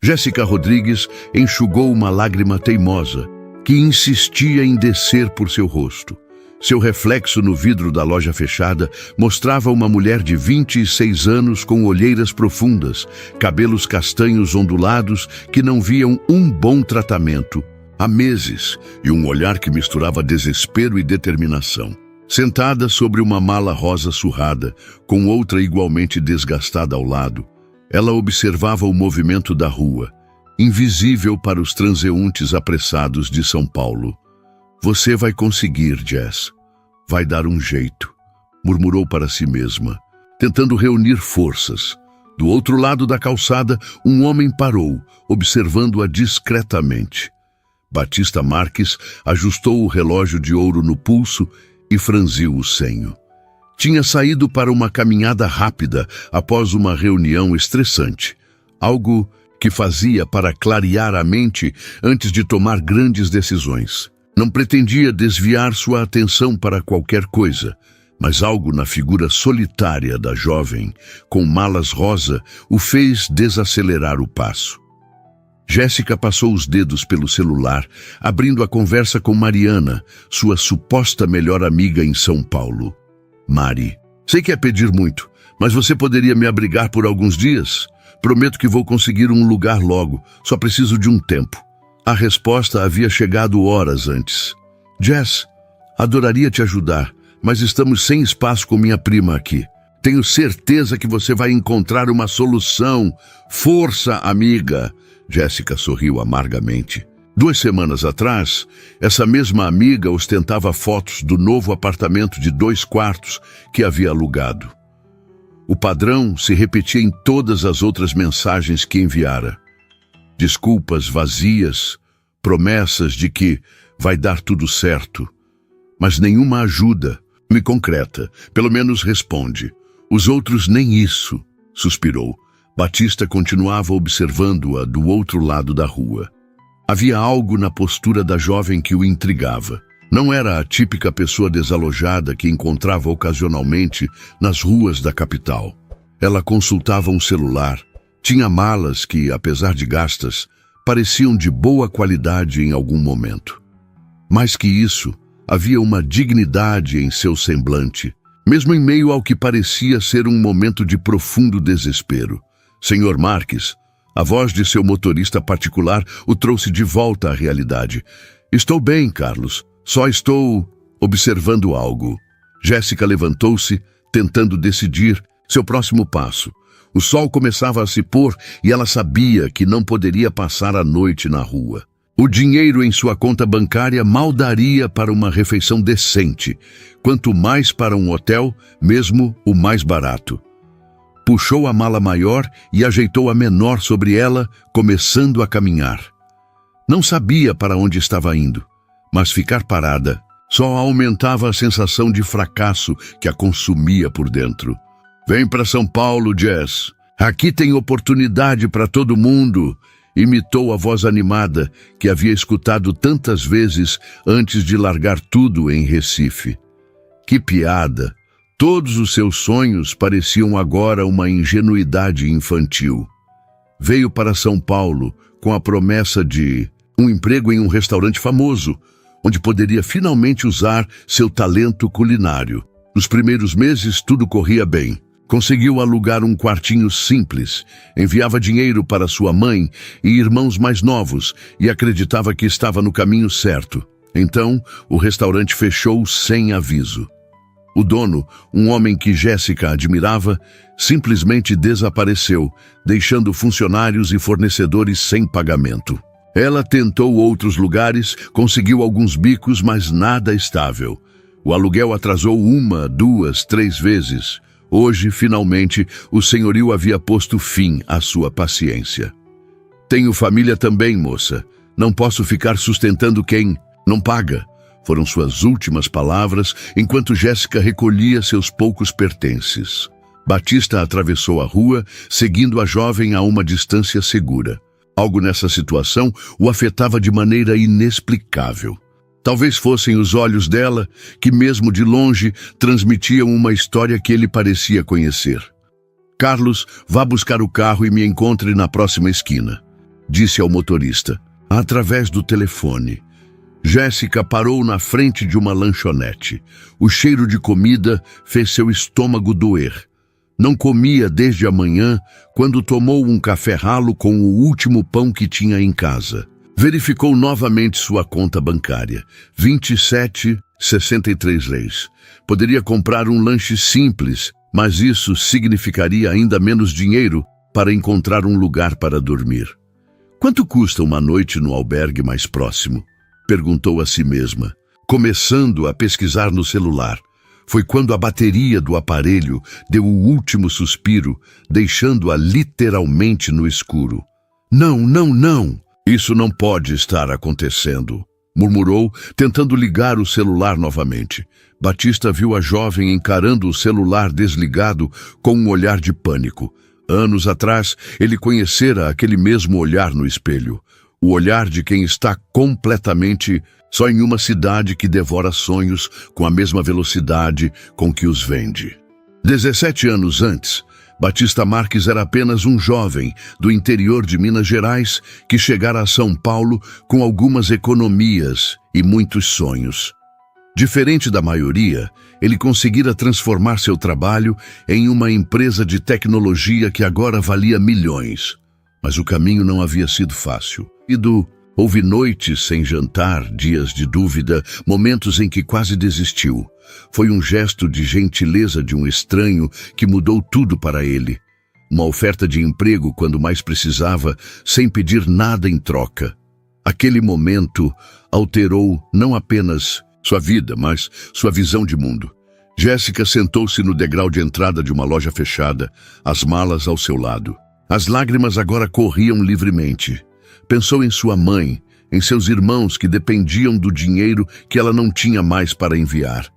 Jéssica Rodrigues enxugou uma lágrima teimosa que insistia em descer por seu rosto. Seu reflexo no vidro da loja fechada mostrava uma mulher de 26 anos com olheiras profundas, cabelos castanhos ondulados que não viam um bom tratamento há meses e um olhar que misturava desespero e determinação. Sentada sobre uma mala rosa surrada, com outra igualmente desgastada ao lado, ela observava o movimento da rua, invisível para os transeuntes apressados de São Paulo. "Você vai conseguir, Jess. Vai dar um jeito", murmurou para si mesma, tentando reunir forças. Do outro lado da calçada, um homem parou, observando-a discretamente. Batista Marques ajustou o relógio de ouro no pulso e franziu o senho. Tinha saído para uma caminhada rápida após uma reunião estressante, algo que fazia para clarear a mente antes de tomar grandes decisões. Não pretendia desviar sua atenção para qualquer coisa, mas algo na figura solitária da jovem, com malas rosa, o fez desacelerar o passo. Jéssica passou os dedos pelo celular, abrindo a conversa com Mariana, sua suposta melhor amiga em São Paulo. "Mari, sei que é pedir muito, mas você poderia me abrigar por alguns dias? Prometo que vou conseguir um lugar logo, só preciso de um tempo." A resposta havia chegado horas antes. "Jess, adoraria te ajudar, mas estamos sem espaço com minha prima aqui. Tenho certeza que você vai encontrar uma solução. Força, amiga." Jéssica sorriu amargamente. 2 semanas atrás, essa mesma amiga ostentava fotos do novo apartamento de 2 quartos que havia alugado. O padrão se repetia em todas as outras mensagens que enviara. Desculpas vazias, promessas de que vai dar tudo certo, mas nenhuma ajuda me concreta, pelo menos responde. "Os outros nem isso", suspirou. Batista continuava observando-a do outro lado da rua. Havia algo na postura da jovem que o intrigava. Não era a típica pessoa desalojada que encontrava ocasionalmente nas ruas da capital. Ela consultava um celular, tinha malas que, apesar de gastas, pareciam de boa qualidade em algum momento. Mais que isso, havia uma dignidade em seu semblante, mesmo em meio ao que parecia ser um momento de profundo desespero. "Senhor Marques", a voz de seu motorista particular o trouxe de volta à realidade. "Estou bem, Carlos. Só estou observando algo." Jéssica levantou-se, tentando decidir seu próximo passo. O sol começava a se pôr e ela sabia que não poderia passar a noite na rua. O dinheiro em sua conta bancária mal daria para uma refeição decente, quanto mais para um hotel, mesmo o mais barato. Puxou a mala maior e ajeitou a menor sobre ela, começando a caminhar. Não sabia para onde estava indo, mas ficar parada só aumentava a sensação de fracasso que a consumia por dentro. "Vem para São Paulo, Jess. Aqui tem oportunidade para todo mundo", imitou a voz animada que havia escutado tantas vezes antes de largar tudo em Recife. Que piada! Todos os seus sonhos pareciam agora uma ingenuidade infantil. Veio para São Paulo com a promessa de um emprego em um restaurante famoso, onde poderia finalmente usar seu talento culinário. Nos primeiros meses tudo corria bem. Conseguiu alugar um quartinho simples, enviava dinheiro para sua mãe e irmãos mais novos e acreditava que estava no caminho certo. Então, o restaurante fechou sem aviso. O dono, um homem que Jéssica admirava, simplesmente desapareceu, deixando funcionários e fornecedores sem pagamento. Ela tentou outros lugares, conseguiu alguns bicos, mas nada estável. O aluguel atrasou 1, 2, 3 vezes. Hoje, finalmente, o senhorio havia posto fim à sua paciência. "Tenho família também, moça. Não posso ficar sustentando quem não paga", foram suas últimas palavras, enquanto Jéssica recolhia seus poucos pertences. Batista atravessou a rua, seguindo a jovem a uma distância segura. Algo nessa situação o afetava de maneira inexplicável. Talvez fossem os olhos dela, que mesmo de longe transmitiam uma história que ele parecia conhecer. "Carlos, vá buscar o carro e me encontre na próxima esquina." disse ao motorista, através do telefone. Jéssica parou na frente de uma lanchonete. O cheiro de comida fez seu estômago doer. Não comia desde a manhã, quando tomou um café ralo com o último pão que tinha em casa. Verificou novamente sua conta bancária. 27,63 reais. Poderia comprar um lanche simples, mas isso significaria ainda menos dinheiro para encontrar um lugar para dormir. Quanto custa uma noite no albergue mais próximo? Perguntou a si mesma, começando a pesquisar no celular. Foi quando a bateria do aparelho deu o último suspiro, deixando-a literalmente no escuro. Não, não, não! Isso não pode estar acontecendo, murmurou, tentando ligar o celular novamente. Batista viu a jovem encarando o celular desligado com um olhar de pânico. Anos atrás, ele conhecera aquele mesmo olhar no espelho. O olhar de quem está completamente só em uma cidade que devora sonhos com a mesma velocidade com que os vende. 17 anos antes, Batista Marques era apenas um jovem do interior de Minas Gerais que chegara a São Paulo com algumas economias e muitos sonhos. Diferente da maioria, ele conseguira transformar seu trabalho em uma empresa de tecnologia que agora valia milhões. Mas o caminho não havia sido fácil. Houve noites sem jantar, dias de dúvida, momentos em que quase desistiu. Foi um gesto de gentileza de um estranho que mudou tudo para ele. Uma oferta de emprego quando mais precisava, sem pedir nada em troca. Aquele momento alterou não apenas sua vida, mas sua visão de mundo. Jéssica sentou-se no degrau de entrada de uma loja fechada, as malas ao seu lado. As lágrimas agora corriam livremente. Pensou em sua mãe, em seus irmãos que dependiam do dinheiro que ela não tinha mais para enviar.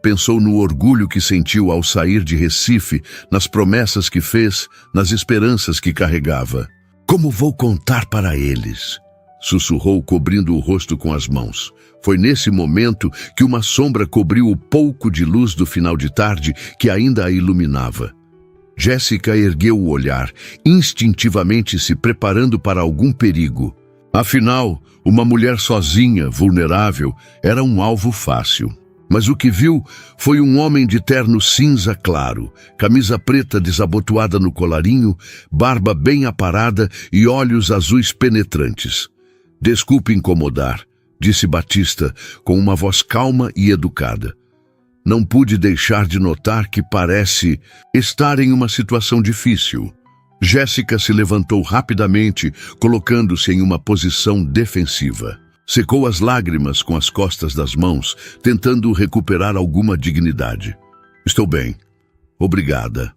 Pensou no orgulho que sentiu ao sair de Recife, nas promessas que fez, nas esperanças que carregava. Como vou contar para eles? Sussurrou, cobrindo o rosto com as mãos. Foi nesse momento que uma sombra cobriu o pouco de luz do final de tarde que ainda a iluminava. Jéssica ergueu o olhar, instintivamente se preparando para algum perigo. Afinal, uma mulher sozinha, vulnerável, era um alvo fácil. Mas o que viu foi um homem de terno cinza claro, camisa preta desabotoada no colarinho, barba bem aparada e olhos azuis penetrantes. Desculpe incomodar, disse Batista, com uma voz calma e educada. Não pude deixar de notar que parece estar em uma situação difícil. Jéssica se levantou rapidamente, colocando-se em uma posição defensiva. Secou as lágrimas com as costas das mãos, tentando recuperar alguma dignidade. Estou bem. Obrigada.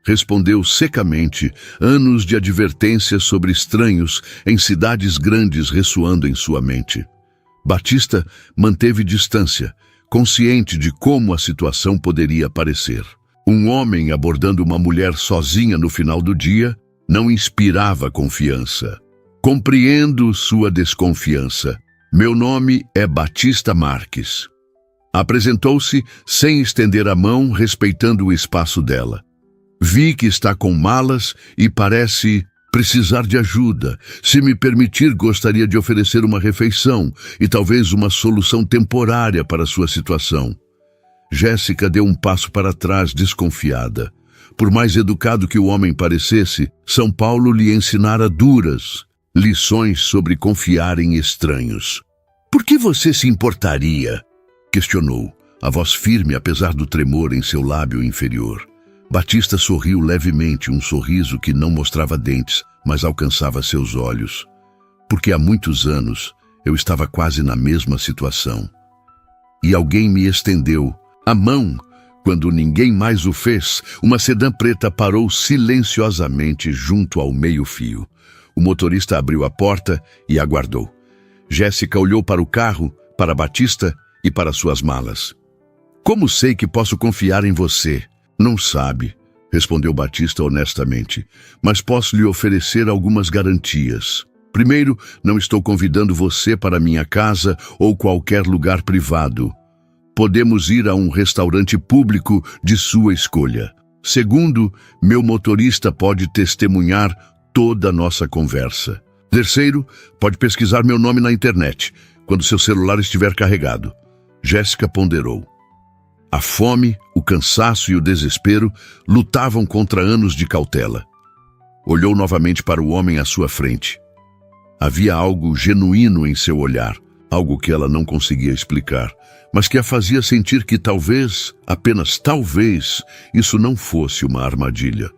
Respondeu secamente, anos de advertências sobre estranhos em cidades grandes ressoando em sua mente. Batista manteve distância, consciente de como a situação poderia parecer. Um homem abordando uma mulher sozinha no final do dia não inspirava confiança. Compreendo sua desconfiança. Meu nome é Batista Marques. Apresentou-se sem estender a mão, respeitando o espaço dela. Vi que está com malas e parece precisar de ajuda. Se me permitir, gostaria de oferecer uma refeição e talvez uma solução temporária para sua situação. Jéssica deu um passo para trás, desconfiada. Por mais educado que o homem parecesse, São Paulo lhe ensinara duras lições sobre confiar em estranhos. Por que você se importaria? Questionou, a voz firme apesar do tremor em seu lábio inferior. Batista sorriu levemente, um sorriso que não mostrava dentes, mas alcançava seus olhos. Porque há muitos anos eu estava quase na mesma situação. E alguém me estendeu a mão. Quando ninguém mais o fez, uma sedã preta parou silenciosamente junto ao meio-fio. O motorista abriu a porta e aguardou. Jéssica olhou para o carro, para Batista e para suas malas. Como sei que posso confiar em você? Não sabe, respondeu Batista honestamente, mas posso lhe oferecer algumas garantias. Primeiro, não estou convidando você para minha casa ou qualquer lugar privado. Podemos ir a um restaurante público de sua escolha. Segundo, meu motorista pode testemunhar toda a nossa conversa. Terceiro, pode pesquisar meu nome na internet, quando seu celular estiver carregado. Jéssica ponderou. A fome, o cansaço e o desespero lutavam contra anos de cautela. Olhou novamente para o homem à sua frente. Havia algo genuíno em seu olhar, algo que ela não conseguia explicar, mas que a fazia sentir que talvez, apenas talvez, isso não fosse uma armadilha.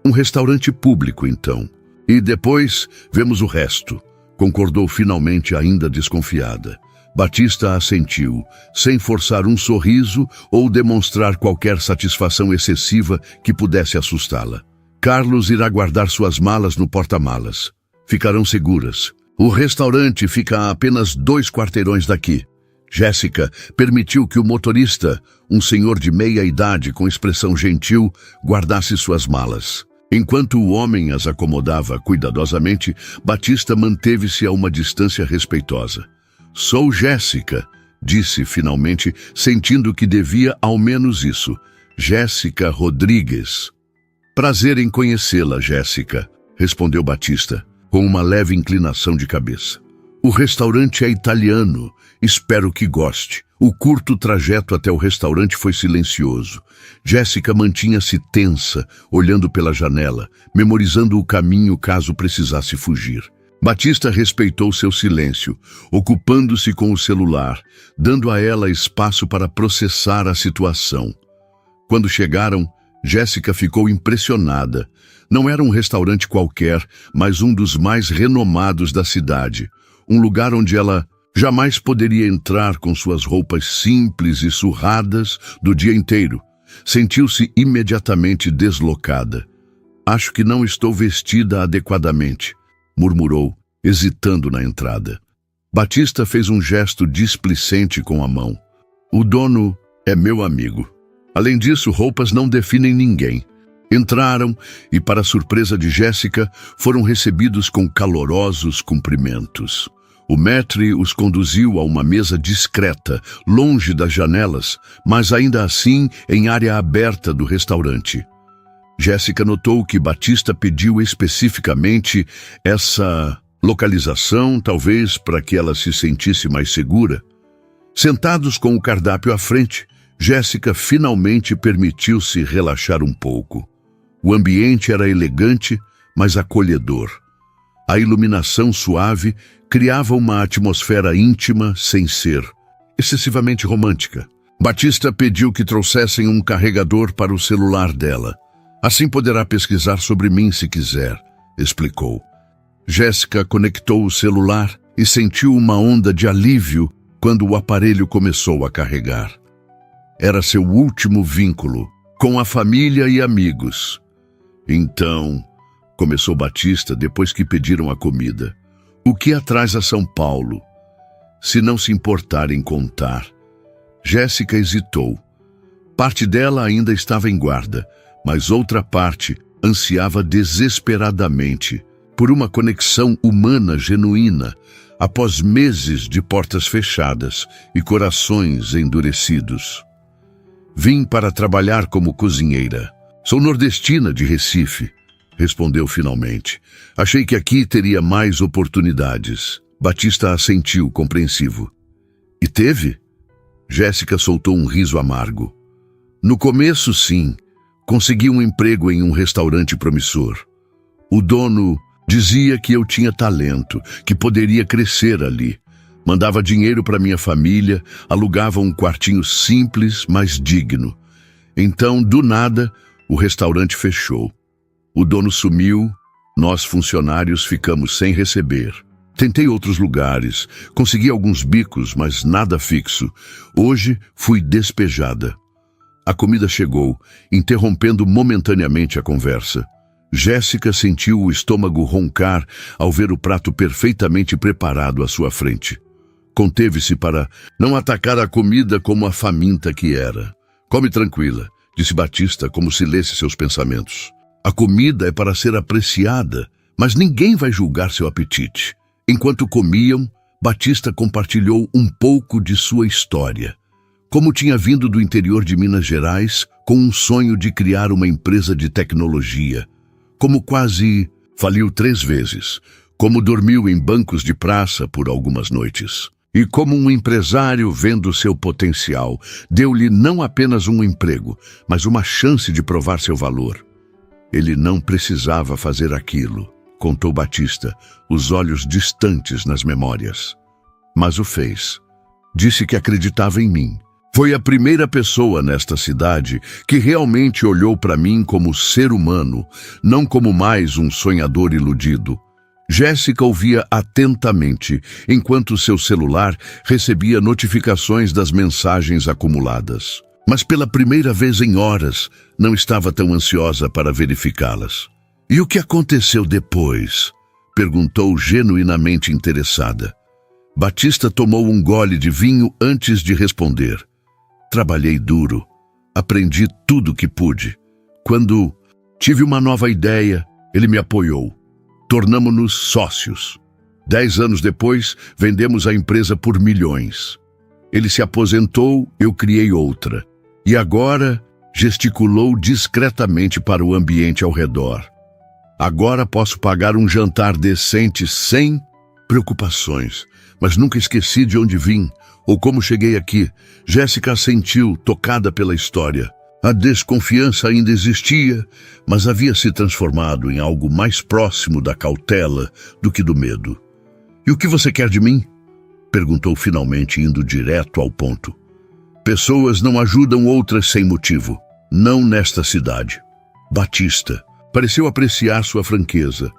Um restaurante público, então. E depois vemos o resto, concordou finalmente, ainda desconfiada. Batista assentiu, sem forçar um sorriso ou demonstrar qualquer satisfação excessiva que pudesse assustá-la. Carlos irá guardar suas malas no porta-malas. Ficarão seguras. O restaurante fica a apenas 2 quarteirões daqui. Jéssica permitiu que o motorista, um senhor de meia idade com expressão gentil, guardasse suas malas. Enquanto o homem as acomodava cuidadosamente, Batista manteve-se a uma distância respeitosa. Sou Jéssica, disse finalmente, sentindo que devia ao menos isso. Jéssica Rodrigues. Prazer em conhecê-la, Jéssica, respondeu Batista, com uma leve inclinação de cabeça. O restaurante é italiano. Espero que goste. O curto trajeto até o restaurante foi silencioso. Jéssica mantinha-se tensa, olhando pela janela, memorizando o caminho caso precisasse fugir. Batista respeitou seu silêncio, ocupando-se com o celular, dando a ela espaço para processar a situação. Quando chegaram, Jéssica ficou impressionada. Não era um restaurante qualquer, mas um dos mais renomados da cidade. Um lugar onde ela jamais poderia entrar com suas roupas simples e surradas do dia inteiro. Sentiu-se imediatamente deslocada. Acho que não estou vestida adequadamente, murmurou, hesitando na entrada. Batista fez um gesto displicente com a mão. O dono é meu amigo. Além disso, roupas não definem ninguém. Entraram e, para surpresa de Jéssica, foram recebidos com calorosos cumprimentos. O maître os conduziu a uma mesa discreta, longe das janelas, mas ainda assim em área aberta do restaurante. Jéssica notou que Batista pediu especificamente essa localização, talvez para que ela se sentisse mais segura. Sentados com o cardápio à frente, Jéssica finalmente permitiu-se relaxar um pouco. O ambiente era elegante, mas acolhedor. A iluminação suave criava uma atmosfera íntima sem ser excessivamente romântica. Batista pediu que trouxessem um carregador para o celular dela. Assim poderá pesquisar sobre mim se quiser, explicou. Jéssica conectou o celular e sentiu uma onda de alívio quando o aparelho começou a carregar. Era seu último vínculo, com a família e amigos. Então, começou Batista depois que pediram a comida. O que a traz a São Paulo? Se não se importar em contar. Jéssica hesitou. Parte dela ainda estava em guarda, mas outra parte ansiava desesperadamente por uma conexão humana genuína, após meses de portas fechadas e corações endurecidos. Vim para trabalhar como cozinheira. Sou nordestina de Recife, respondeu finalmente. Achei que aqui teria mais oportunidades. Batista assentiu, compreensivo. E teve? Jéssica soltou um riso amargo. No começo, sim. Consegui um emprego em um restaurante promissor. O dono dizia que eu tinha talento, que poderia crescer ali. Mandava dinheiro para minha família, alugava um quartinho simples, mas digno. Então, do nada, o restaurante fechou. O dono sumiu, nós funcionários ficamos sem receber. Tentei outros lugares, consegui alguns bicos, mas nada fixo. Hoje fui despejada. A comida chegou, interrompendo momentaneamente a conversa. Jéssica sentiu o estômago roncar ao ver o prato perfeitamente preparado à sua frente. Conteve-se para não atacar a comida como a faminta que era. Come tranquila, disse Batista como se lesse seus pensamentos. A comida é para ser apreciada, mas ninguém vai julgar seu apetite. Enquanto comiam, Batista compartilhou um pouco de sua história. Como tinha vindo do interior de Minas Gerais com um sonho de criar uma empresa de tecnologia. Como quase faliu 3 vezes. como dormiu em bancos de praça por algumas noites. E como um empresário vendo seu potencial, deu-lhe não apenas um emprego, mas uma chance de provar seu valor. Ele não precisava fazer aquilo, contou Batista, os olhos distantes nas memórias. Mas o fez. Disse que acreditava em mim. Foi a primeira pessoa nesta cidade que realmente olhou para mim como ser humano, não como mais um sonhador iludido. Jéssica ouvia atentamente, enquanto seu celular recebia notificações das mensagens acumuladas. Mas pela primeira vez em horas, não estava tão ansiosa para verificá-las. E o que aconteceu depois? Perguntou genuinamente interessada. Batista tomou um gole de vinho antes de responder. Trabalhei duro. Aprendi tudo que pude. Quando tive uma nova ideia, ele me apoiou. Tornamo-nos sócios. 10 anos depois, vendemos a empresa por milhões. Ele se aposentou, eu criei outra. E agora, gesticulou discretamente para o ambiente ao redor. Agora posso pagar um jantar decente sem preocupações. Mas nunca esqueci de onde vim, ou como cheguei aqui. Jéssica assentiu, tocada pela história. A desconfiança ainda existia, mas havia se transformado em algo mais próximo da cautela do que do medo. E o que você quer de mim? Perguntou finalmente, indo direto ao ponto. Pessoas não ajudam outras sem motivo. Não nesta cidade. Batista pareceu apreciar sua franqueza.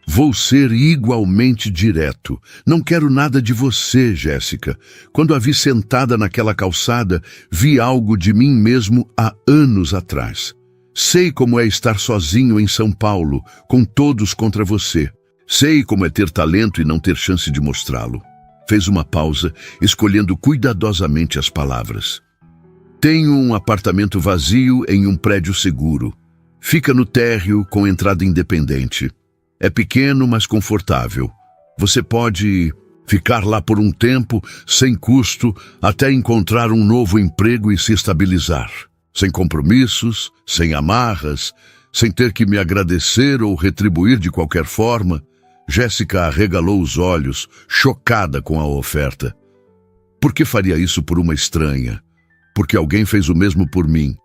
Vou ser igualmente direto. Não quero nada de você, Jéssica. Quando a vi sentada naquela calçada, vi algo de mim mesmo há anos atrás. Sei como é estar sozinho em São Paulo, com todos contra você. Sei como é ter talento e não ter chance de mostrá-lo. Fez uma pausa, escolhendo cuidadosamente as palavras. Tenho um apartamento vazio em um prédio seguro. Fica no térreo com entrada independente. É pequeno, mas confortável. Você pode ficar lá por um tempo, sem custo, até encontrar um novo emprego e se estabilizar. Sem compromissos, sem amarras, sem ter que me agradecer ou retribuir de qualquer forma. Jéssica arregalou os olhos, chocada com a oferta. Por que faria isso por uma estranha? Porque alguém fez o mesmo por mim,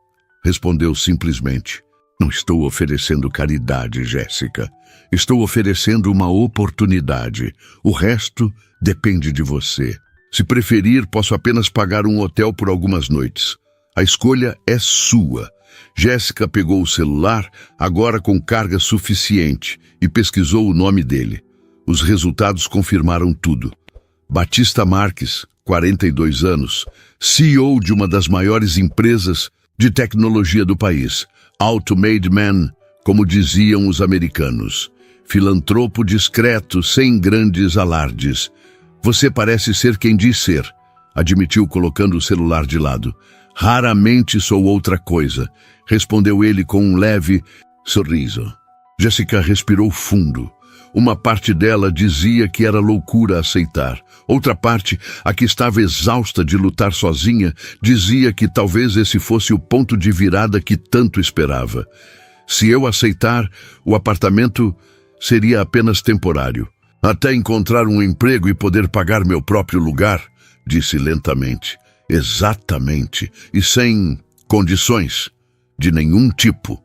respondeu simplesmente. Não estou oferecendo caridade, Jéssica. Estou oferecendo uma oportunidade. O resto depende de você. Se preferir, posso apenas pagar um hotel por algumas noites. A escolha é sua. Jéssica pegou o celular, agora com carga suficiente, e pesquisou o nome dele. Os resultados confirmaram tudo. Batista Marques, 42 anos, CEO de uma das maiores empresas de tecnologia do país. Automade Man, como diziam os americanos. Filantropo discreto, sem grandes alardes. Você parece ser quem diz ser, admitiu colocando o celular de lado. Raramente sou outra coisa, respondeu ele com um leve sorriso. Jéssica respirou fundo. Uma parte dela dizia que era loucura aceitar. Outra parte, a que estava exausta de lutar sozinha, dizia que talvez esse fosse o ponto de virada que tanto esperava. Se eu aceitar, o apartamento seria apenas temporário. Até encontrar um emprego e poder pagar meu próprio lugar, disse lentamente. Exatamente. E sem condições de nenhum tipo.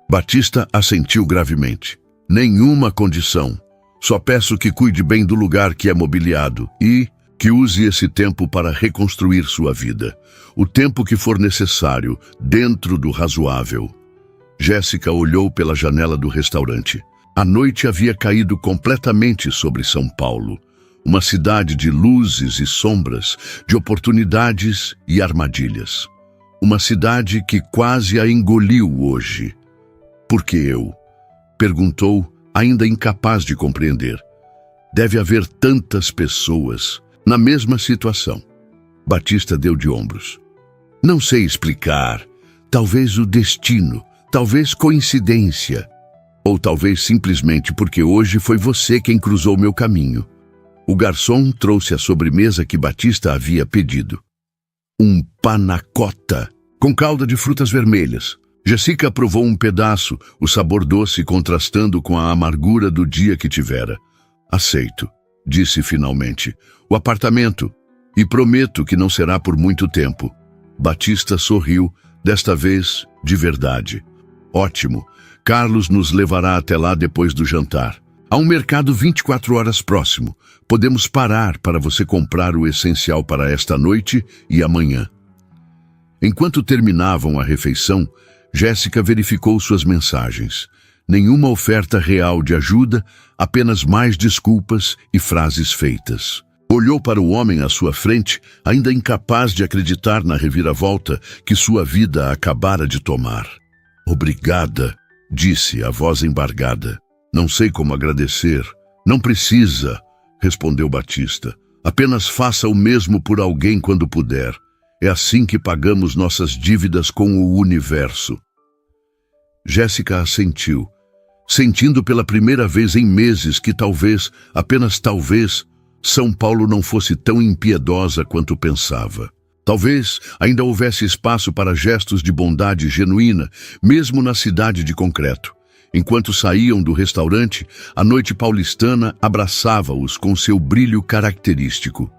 Batista assentiu gravemente. Nenhuma condição. Só peço que cuide bem do lugar que é mobiliado e que use esse tempo para reconstruir sua vida. O tempo que for necessário, dentro do razoável. Jéssica olhou pela janela do restaurante. A noite havia caído completamente sobre São Paulo. Uma cidade de luzes e sombras, de oportunidades e armadilhas. Uma cidade que quase a engoliu hoje. Por que eu? Perguntou, ainda incapaz de compreender. Deve haver tantas pessoas na mesma situação. Batista deu de ombros. Não sei explicar. Talvez o destino, talvez coincidência. Ou talvez simplesmente porque hoje foi você quem cruzou meu caminho. O garçom trouxe a sobremesa que Batista havia pedido. Um panna cotta, com calda de frutas vermelhas. Jéssica provou um pedaço, o sabor doce contrastando com a amargura do dia que tivera. Aceito, disse finalmente. O apartamento. E prometo que não será por muito tempo. Batista sorriu, desta vez de verdade. Ótimo. Carlos nos levará até lá depois do jantar. Há um mercado 24 horas próximo. Podemos parar para você comprar o essencial para esta noite e amanhã. Enquanto terminavam a refeição, Jéssica verificou suas mensagens. Nenhuma oferta real de ajuda, apenas mais desculpas e frases feitas. Olhou para o homem à sua frente, ainda incapaz de acreditar na reviravolta que sua vida acabara de tomar. Obrigada, disse a voz embargada. Não sei como agradecer. Não precisa, respondeu Batista. Apenas faça o mesmo por alguém quando puder. É assim que pagamos nossas dívidas com o universo. Jéssica assentiu, sentindo pela primeira vez em meses que talvez, apenas talvez, São Paulo não fosse tão impiedosa quanto pensava. Talvez ainda houvesse espaço para gestos de bondade genuína, mesmo na cidade de concreto. Enquanto saíam do restaurante, a noite paulistana abraçava-os com seu brilho característico.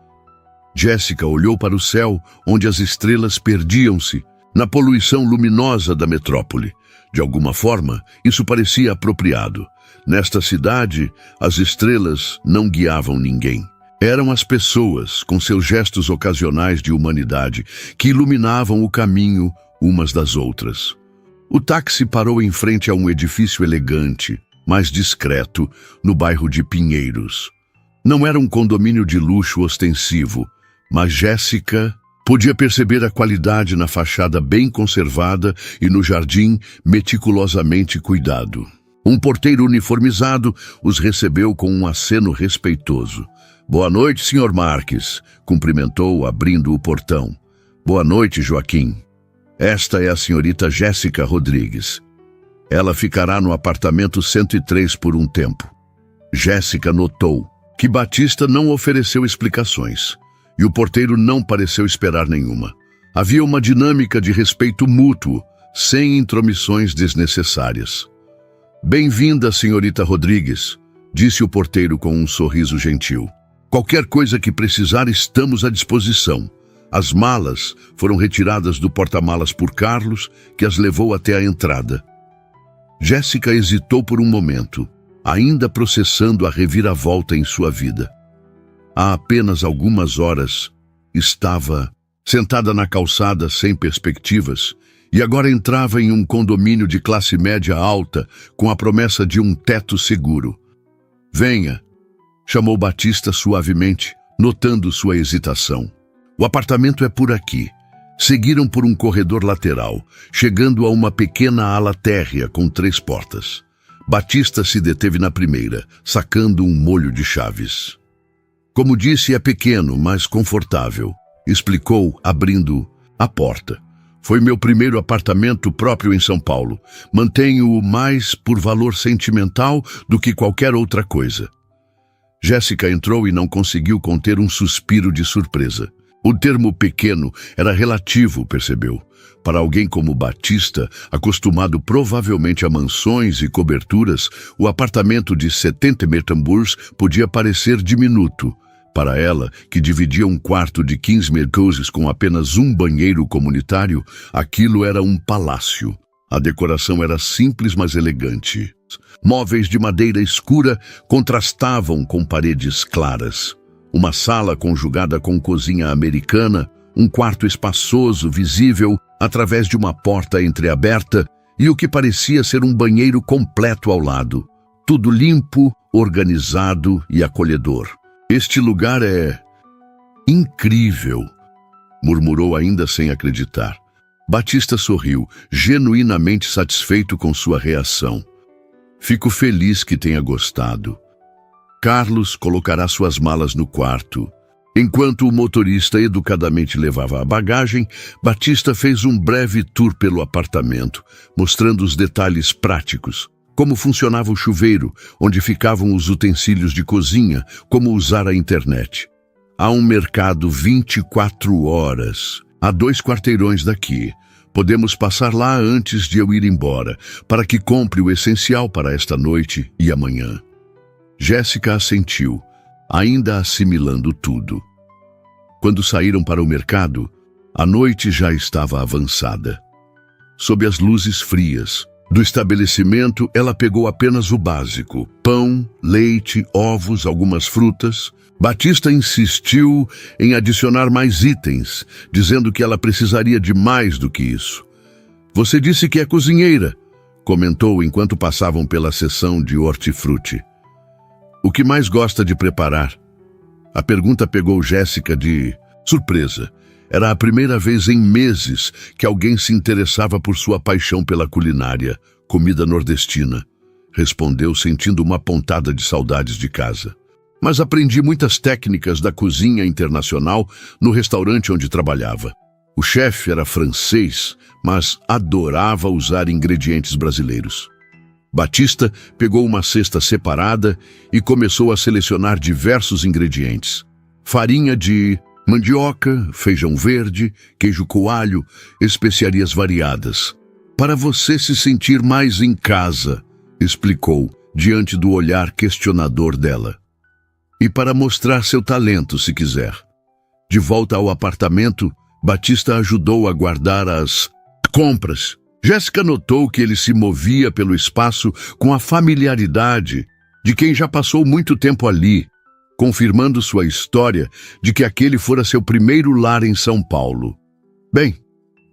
Jéssica olhou para o céu, onde as estrelas perdiam-se, na poluição luminosa da metrópole. De alguma forma, isso parecia apropriado. Nesta cidade, as estrelas não guiavam ninguém. Eram as pessoas, com seus gestos ocasionais de humanidade, que iluminavam o caminho umas das outras. O táxi parou em frente a um edifício elegante, mais discreto, no bairro de Pinheiros. Não era um condomínio de luxo ostensivo, mas Jéssica podia perceber a qualidade na fachada bem conservada e no jardim meticulosamente cuidado. Um porteiro uniformizado os recebeu com um aceno respeitoso. Boa noite, Sr. Marques, cumprimentou, abrindo o portão. Boa noite, Joaquim. Esta é a senhorita Jéssica Rodrigues. Ela ficará no apartamento 103 por um tempo. Jéssica notou que Batista não ofereceu explicações, e o porteiro não pareceu esperar nenhuma. Havia uma dinâmica de respeito mútuo, sem intromissões desnecessárias. Bem-vinda, senhorita Rodrigues, disse o porteiro com um sorriso gentil. Qualquer coisa que precisar, estamos à disposição. As malas foram retiradas do porta-malas por Carlos, que as levou até a entrada. Jéssica hesitou por um momento, ainda processando a reviravolta em sua vida. Há apenas algumas horas, estava sentada na calçada sem perspectivas e agora entrava em um condomínio de classe média alta com a promessa de um teto seguro. Venha, chamou Batista suavemente, notando sua hesitação. O apartamento é por aqui. Seguiram por um corredor lateral, chegando a uma pequena ala térrea com 3 portas. Batista se deteve na primeira, sacando um molho de chaves. Como disse, é pequeno, mas confortável, explicou, abrindo a porta. Foi meu primeiro apartamento próprio em São Paulo. Mantenho-o mais por valor sentimental do que qualquer outra coisa. Jéssica entrou e não conseguiu conter um suspiro de surpresa. O termo pequeno era relativo, percebeu. Para alguém como Batista, acostumado provavelmente a mansões e coberturas, o apartamento de 70 Metamburgs podia parecer diminuto. Para ela, que dividia um quarto de 15 mercouses com apenas um banheiro comunitário, aquilo era um palácio. A decoração era simples, mas elegante. Móveis de madeira escura contrastavam com paredes claras. Uma sala conjugada com cozinha americana, um quarto espaçoso visível através de uma porta entreaberta e o que parecia ser um banheiro completo ao lado. Tudo limpo, organizado e acolhedor. Este lugar é incrível, murmurou ainda sem acreditar. Batista sorriu, genuinamente satisfeito com sua reação. Fico feliz que tenha gostado. Carlos colocará suas malas no quarto. Enquanto o motorista educadamente levava a bagagem, Batista fez um breve tour pelo apartamento, mostrando os detalhes práticos, como funcionava o chuveiro, onde ficavam os utensílios de cozinha, como usar a internet. Há um mercado 24 horas, a 2 quarteirões daqui. Podemos passar lá antes de eu ir embora, para que compre o essencial para esta noite e amanhã. Jéssica assentiu, ainda assimilando tudo. Quando saíram para o mercado, a noite já estava avançada. Sob as luzes frias do estabelecimento, ela pegou apenas o básico: pão, leite, ovos, algumas frutas. Batista insistiu em adicionar mais itens, dizendo que ela precisaria de mais do que isso. Você disse que é cozinheira, comentou enquanto passavam pela seção de hortifruti. O que mais gosta de preparar? A pergunta pegou Jéssica de surpresa. Era a primeira vez em meses que alguém se interessava por sua paixão pela culinária, comida nordestina. Respondeu, sentindo uma pontada de saudades de casa. Mas aprendi muitas técnicas da cozinha internacional no restaurante onde trabalhava. O chefe era francês, mas adorava usar ingredientes brasileiros. Batista pegou uma cesta separada e começou a selecionar diversos ingredientes. Farinha de mandioca, feijão verde, queijo coalho, especiarias variadas. Para você se sentir mais em casa, explicou, diante do olhar questionador dela. E para mostrar seu talento, se quiser. De volta ao apartamento, Batista ajudou a guardar as compras. Jéssica notou que ele se movia pelo espaço com a familiaridade de quem já passou muito tempo ali, confirmando sua história de que aquele fora seu primeiro lar em São Paulo. Bem,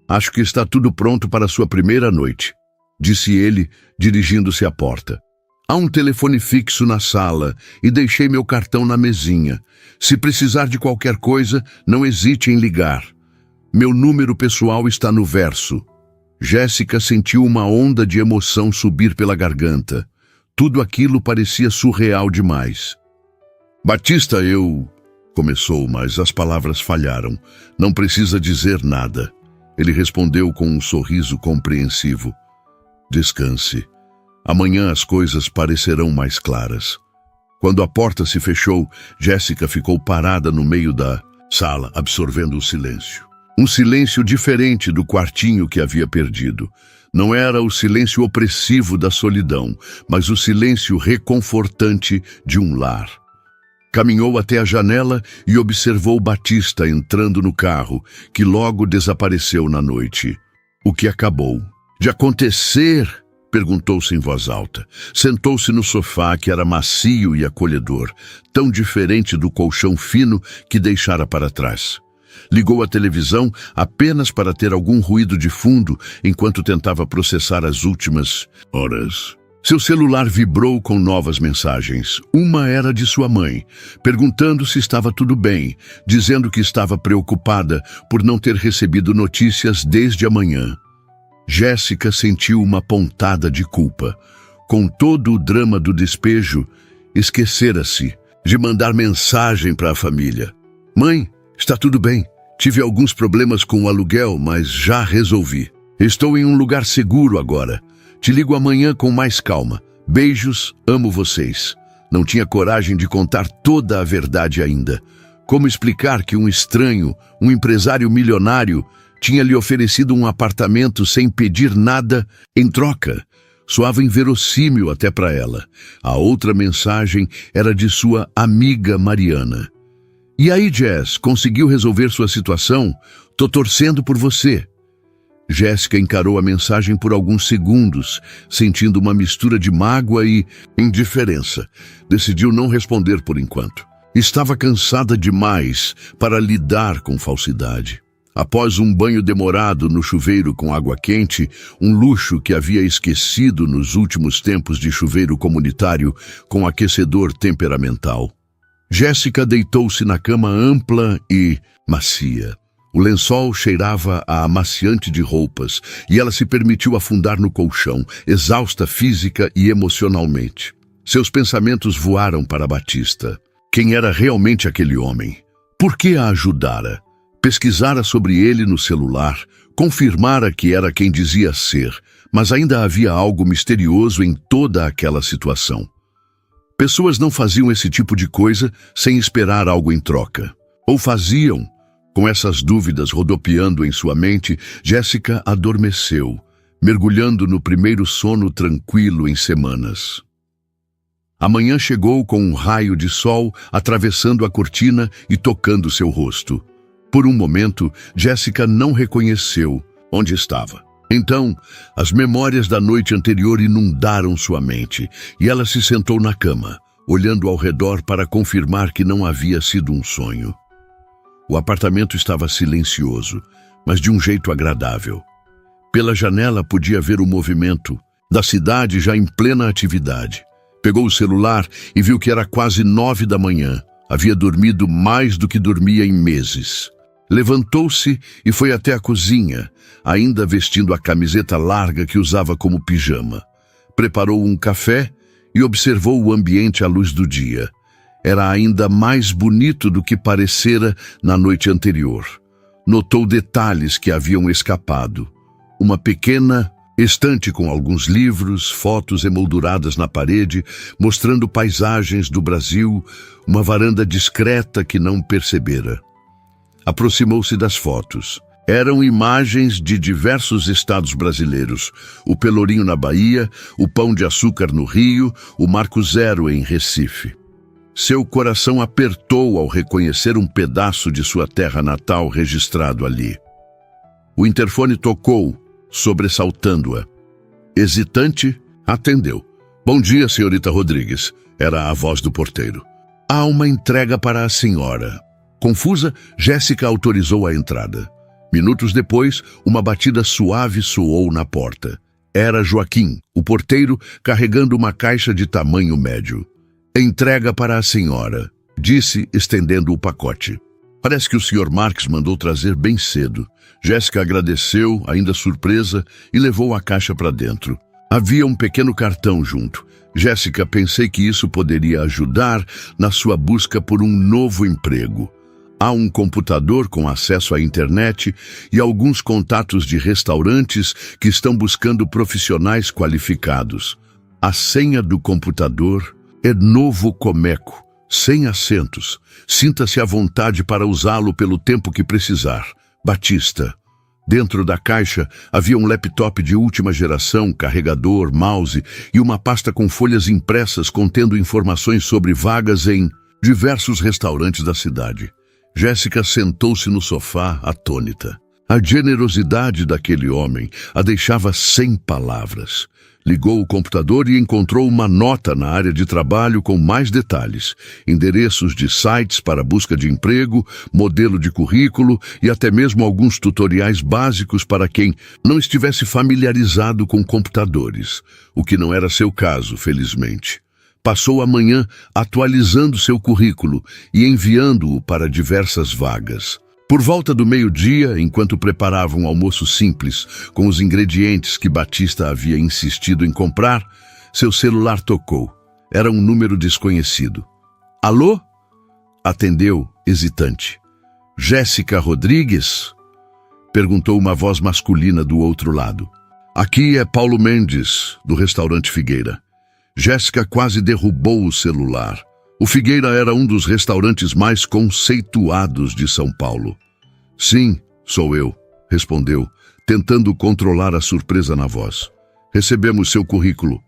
acho que está tudo pronto para sua primeira noite, disse ele, dirigindo-se à porta. Há um telefone fixo na sala e deixei meu cartão na mesinha. Se precisar de qualquer coisa, não hesite em ligar. Meu número pessoal está no verso. Jéssica sentiu uma onda de emoção subir pela garganta. Tudo aquilo parecia surreal demais. Batista, começou, mas as palavras falharam. Não precisa dizer nada. Ele respondeu com um sorriso compreensivo. Descanse. Amanhã as coisas parecerão mais claras. Quando a porta se fechou, Jéssica ficou parada no meio da sala, absorvendo o silêncio. Um silêncio diferente do quartinho que havia perdido. Não era o silêncio opressivo da solidão, mas o silêncio reconfortante de um lar. Caminhou até a janela e observou Batista entrando no carro, que logo desapareceu na noite. O que acabou de acontecer? Perguntou-se em voz alta. Sentou-se no sofá, que era macio e acolhedor, tão diferente do colchão fino que deixara para trás. Ligou a televisão apenas para ter algum ruído de fundo enquanto tentava processar as últimas horas. Seu celular vibrou com novas mensagens. Uma era de sua mãe, perguntando se estava tudo bem, dizendo que estava preocupada por não ter recebido notícias desde a manhã. Jéssica sentiu uma pontada de culpa. Com todo o drama do despejo, esquecera-se de mandar mensagem para a família. Mãe, está tudo bem. Tive alguns problemas com o aluguel, mas já resolvi. Estou em um lugar seguro agora. Te ligo amanhã com mais calma. Beijos, amo vocês. Não tinha coragem de contar toda a verdade ainda. Como explicar que um estranho, um empresário milionário, tinha lhe oferecido um apartamento sem pedir nada em troca? Soava inverossímil até para ela. A outra mensagem era de sua amiga Mariana. E aí, Jess, conseguiu resolver sua situação? Tô torcendo por você. Jéssica encarou a mensagem por alguns segundos, sentindo uma mistura de mágoa e indiferença. Decidiu não responder por enquanto. Estava cansada demais para lidar com falsidade. Após um banho demorado no chuveiro com água quente, um luxo que havia esquecido nos últimos tempos de chuveiro comunitário com aquecedor temperamental, Jéssica deitou-se na cama ampla e macia. O lençol cheirava a amaciante de roupas e ela se permitiu afundar no colchão, exausta física e emocionalmente. Seus pensamentos voaram para Batista. Quem era realmente aquele homem? Por que a ajudara? Pesquisara sobre ele no celular, confirmara que era quem dizia ser, mas ainda havia algo misterioso em toda aquela situação. Pessoas não faziam esse tipo de coisa sem esperar algo em troca. Ou faziam. Com essas dúvidas rodopiando em sua mente, Jéssica adormeceu, mergulhando no primeiro sono tranquilo em semanas. A manhã chegou com um raio de sol atravessando a cortina e tocando seu rosto. Por um momento, Jéssica não reconheceu onde estava. Então, as memórias da noite anterior inundaram sua mente e ela se sentou na cama, olhando ao redor para confirmar que não havia sido um sonho. O apartamento estava silencioso, mas de um jeito agradável. Pela janela podia ver o movimento da cidade já em plena atividade. Pegou o celular e viu que era quase 9 da manhã. Havia dormido mais do que dormia em meses. Levantou-se e foi até a cozinha, ainda vestindo a camiseta larga que usava como pijama. Preparou um café e observou o ambiente à luz do dia. Era ainda mais bonito do que parecera na noite anterior. Notou detalhes que haviam escapado. Uma pequena estante com alguns livros, fotos emolduradas na parede, mostrando paisagens do Brasil, uma varanda discreta que não percebera. Aproximou-se das fotos. Eram imagens de diversos estados brasileiros: o Pelourinho na Bahia, o Pão de Açúcar no Rio, o Marco Zero em Recife. Seu coração apertou ao reconhecer um pedaço de sua terra natal registrado ali. O interfone tocou, sobressaltando-a. Hesitante, atendeu. "Bom dia, senhorita Rodrigues", era a voz do porteiro. "Há uma entrega para a senhora." Confusa, Jéssica autorizou a entrada. Minutos depois, uma batida suave soou na porta. Era Joaquim, o porteiro, carregando uma caixa de tamanho médio. "Entrega para a senhora", disse, estendendo o pacote. "Parece que o Sr. Marques mandou trazer bem cedo." Jéssica agradeceu, ainda surpresa, e levou a caixa para dentro. Havia um pequeno cartão junto. "Jéssica, pensei que isso poderia ajudar na sua busca por um novo emprego. Há um computador com acesso à internet e alguns contatos de restaurantes que estão buscando profissionais qualificados. A senha do computador é Novo Comeco, sem acentos. Sinta-se à vontade para usá-lo pelo tempo que precisar. Batista." Dentro da caixa havia um laptop de última geração, carregador, mouse e uma pasta com folhas impressas contendo informações sobre vagas em diversos restaurantes da cidade. Jéssica sentou-se no sofá, atônita. A generosidade daquele homem a deixava sem palavras. Ligou o computador e encontrou uma nota na área de trabalho com mais detalhes, endereços de sites para busca de emprego, modelo de currículo e até mesmo alguns tutoriais básicos para quem não estivesse familiarizado com computadores, o que não era seu caso, felizmente. Passou a manhã atualizando seu currículo e enviando-o para diversas vagas. Por volta do meio-dia, enquanto preparava um almoço simples com os ingredientes que Batista havia insistido em comprar, seu celular tocou. Era um número desconhecido. "Alô?" Atendeu, hesitante. "Jéssica Rodrigues?" Perguntou uma voz masculina do outro lado. "Aqui é Paulo Mendes, do restaurante Figueira." Jéssica quase derrubou o celular. O Figueira era um dos restaurantes mais conceituados de São Paulo. "Sim, sou eu", respondeu, tentando controlar a surpresa na voz. "Recebemos seu currículo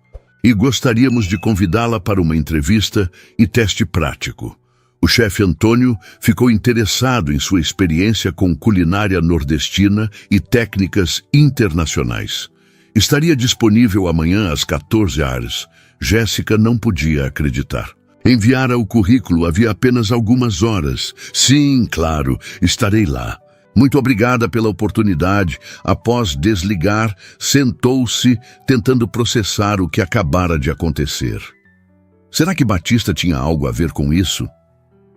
e gostaríamos de convidá-la para uma entrevista e teste prático." O chefe Antônio ficou interessado em sua experiência com culinária nordestina e técnicas internacionais. Estaria disponível amanhã às 14 horas. Jéssica não podia acreditar. Enviara o currículo havia apenas algumas horas. "Sim, claro, estarei lá." "Muito obrigada pela oportunidade." Após desligar, sentou-se, tentando processar o que acabara de acontecer. Será que Batista tinha algo a ver com isso?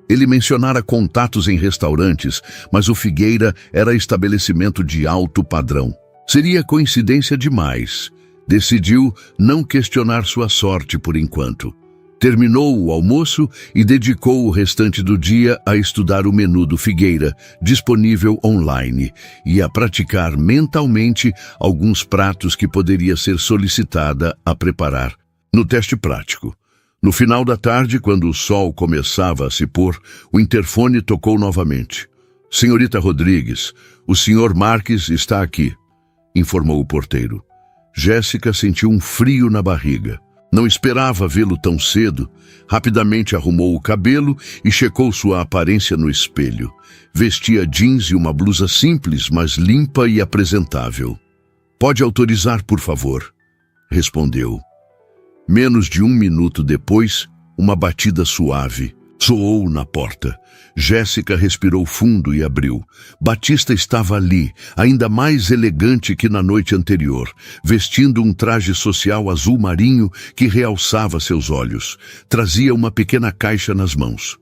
Ele mencionara contatos em restaurantes, mas o Figueira era estabelecimento de alto padrão. Seria coincidência demais. Decidiu não questionar sua sorte por enquanto. Terminou o almoço e dedicou o restante do dia a estudar o menu do Figueira, disponível online, e a praticar mentalmente alguns pratos que poderia ser solicitada a preparar. No teste prático. No final da tarde, quando o sol começava a se pôr, o interfone tocou novamente. "Senhorita Rodrigues, o Sr. Marques está aqui", informou o porteiro. Jéssica sentiu um frio na barriga. Não esperava vê-lo tão cedo. Rapidamente arrumou o cabelo e checou sua aparência no espelho. Vestia jeans e uma blusa simples, mas limpa e apresentável. "Pode autorizar, por favor?", respondeu. Menos de 1 minuto depois, uma batida suave soou na porta. Jéssica respirou fundo e abriu. Batista estava ali, ainda mais elegante que na noite anterior, vestindo um traje social azul marinho que realçava seus olhos. Trazia uma pequena caixa nas mãos.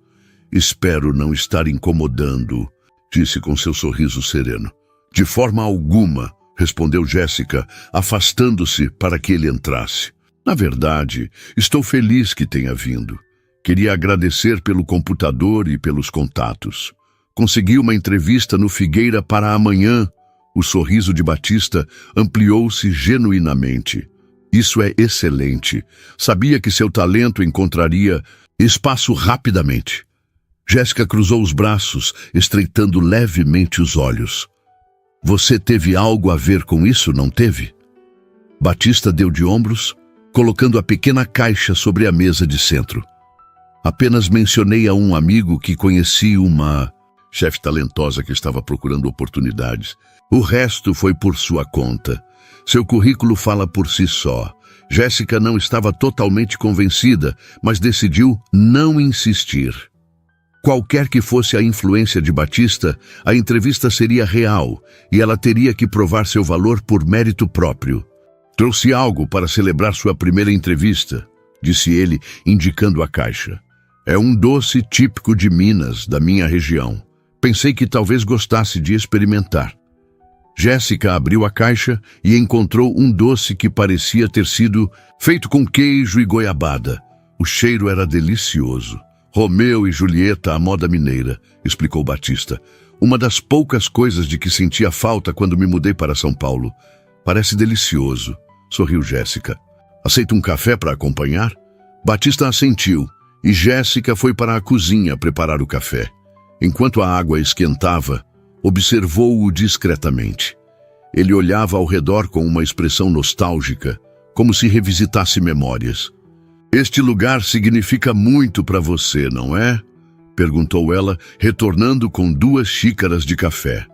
"Espero não estar incomodando", disse com seu sorriso sereno. "De forma alguma", respondeu Jéssica, afastando-se para que ele entrasse. "Na verdade, estou feliz que tenha vindo. Queria agradecer pelo computador e pelos contatos. Consegui uma entrevista no Figueira para amanhã." O sorriso de Batista ampliou-se genuinamente. "Isso é excelente. Sabia que seu talento encontraria espaço rapidamente." Jéssica cruzou os braços, estreitando levemente os olhos. "Você teve algo a ver com isso, não teve?" Batista deu de ombros, colocando a pequena caixa sobre a mesa de centro. "Apenas mencionei a um amigo que conheci uma chefe talentosa que estava procurando oportunidades. O resto foi por sua conta. Seu currículo fala por si só." Jéssica não estava totalmente convencida, mas decidiu não insistir. Qualquer que fosse a influência de Batista, a entrevista seria real e ela teria que provar seu valor por mérito próprio. "Trouxe algo para celebrar sua primeira entrevista", disse ele, indicando a caixa. "É um doce típico de Minas, da minha região. Pensei que talvez gostasse de experimentar." Jéssica abriu a caixa e encontrou um doce que parecia ter sido feito com queijo e goiabada. O cheiro era delicioso. "Romeu e Julieta à moda mineira", explicou Batista. "Uma das poucas coisas de que sentia falta quando me mudei para São Paulo. Parece delicioso", sorriu Jéssica. "Aceita um café para acompanhar?" Batista assentiu e Jéssica foi para a cozinha preparar o café. Enquanto a água esquentava, observou-o discretamente. Ele olhava ao redor com uma expressão nostálgica, como se revisitasse memórias. "Este lugar significa muito para você, não é?", perguntou ela, retornando com 2 xícaras de café.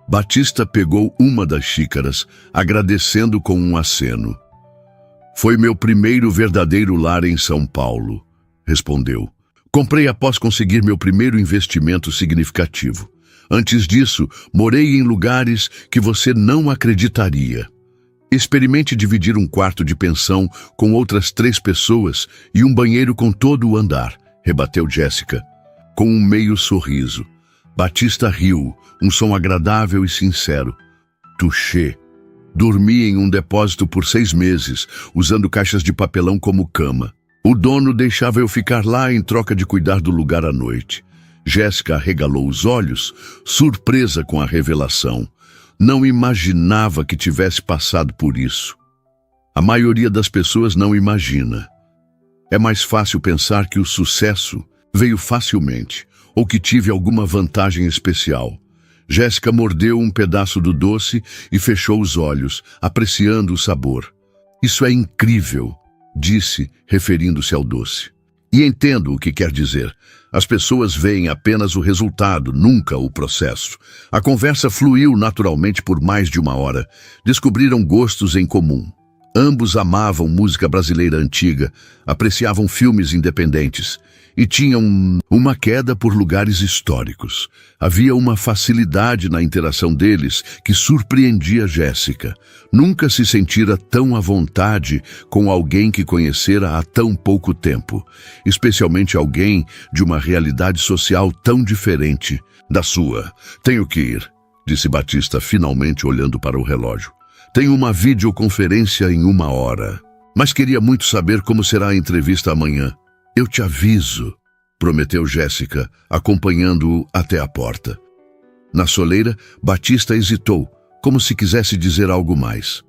Batista pegou uma das xícaras, agradecendo com um aceno. "Foi meu primeiro verdadeiro lar em São Paulo", respondeu. "Comprei após conseguir meu primeiro investimento significativo. Antes disso, morei em lugares que você não acreditaria. Experimente dividir um quarto de pensão com outras 3 pessoas e um banheiro com todo o andar", rebateu Jéssica, com um meio sorriso. Batista riu, um som agradável e sincero. "Touché. Dormi em um depósito por 6 meses, usando caixas de papelão como cama. O dono deixava eu ficar lá em troca de cuidar do lugar à noite." Jéssica arregalou os olhos, surpresa com a revelação. Não imaginava que tivesse passado por isso. A maioria das pessoas não imagina. É mais fácil pensar que o sucesso veio facilmente, ou que tive alguma vantagem especial. Jéssica mordeu um pedaço do doce e fechou os olhos, apreciando o sabor. "Isso é incrível", disse, referindo-se ao doce. "E entendo o que quer dizer. As pessoas veem apenas o resultado, nunca o processo." A conversa fluiu naturalmente por mais de 1 hora. Descobriram gostos em comum. Ambos amavam música brasileira antiga, apreciavam filmes independentes e tinham uma queda por lugares históricos. Havia uma facilidade na interação deles que surpreendia Jéssica. Nunca se sentira tão à vontade com alguém que conhecera há tão pouco tempo, especialmente alguém de uma realidade social tão diferente da sua. "Tenho que ir", disse Batista, finalmente olhando para o relógio. "Tenho uma videoconferência em 1 hora. Mas queria muito saber como será a entrevista amanhã." "Eu te aviso", prometeu Jéssica, acompanhando-o até a porta. Na soleira, Batista hesitou, como se quisesse dizer algo mais.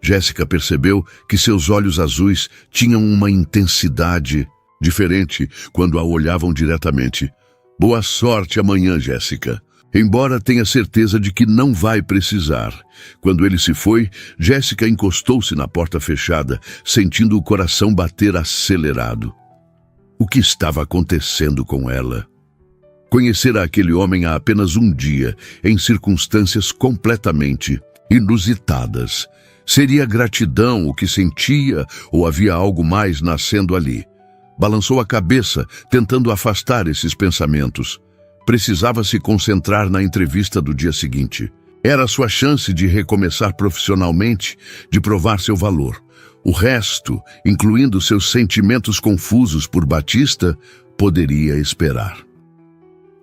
Jéssica percebeu que seus olhos azuis tinham uma intensidade diferente quando a olhavam diretamente. "Boa sorte amanhã, Jéssica", embora tenha certeza de que não vai precisar. Quando ele se foi, Jéssica encostou-se na porta fechada, sentindo o coração bater acelerado. O que estava acontecendo com ela? Conhecera aquele homem há apenas um dia, em circunstâncias completamente inusitadas. Seria gratidão o que sentia ou havia algo mais nascendo ali? Balançou a cabeça, tentando afastar esses pensamentos. Precisava se concentrar na entrevista do dia seguinte. Era a sua chance de recomeçar profissionalmente, de provar seu valor. O resto, incluindo seus sentimentos confusos por Batista, poderia esperar.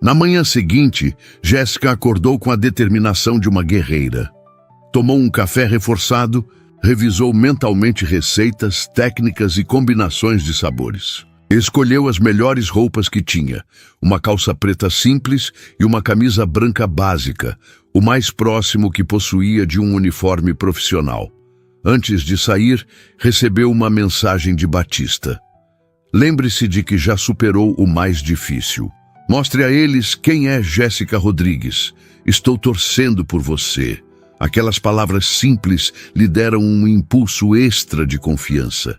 Na manhã seguinte, Jéssica acordou com a determinação de uma guerreira. Tomou um café reforçado, revisou mentalmente receitas, técnicas e combinações de sabores. Escolheu as melhores roupas que tinha, uma calça preta simples e uma camisa branca básica, o mais próximo que possuía de um uniforme profissional. Antes de sair, recebeu uma mensagem de Batista. Lembre-se de que já superou o mais difícil. Mostre a eles quem é Jéssica Rodrigues. Estou torcendo por você. Aquelas palavras simples lhe deram um impulso extra de confiança.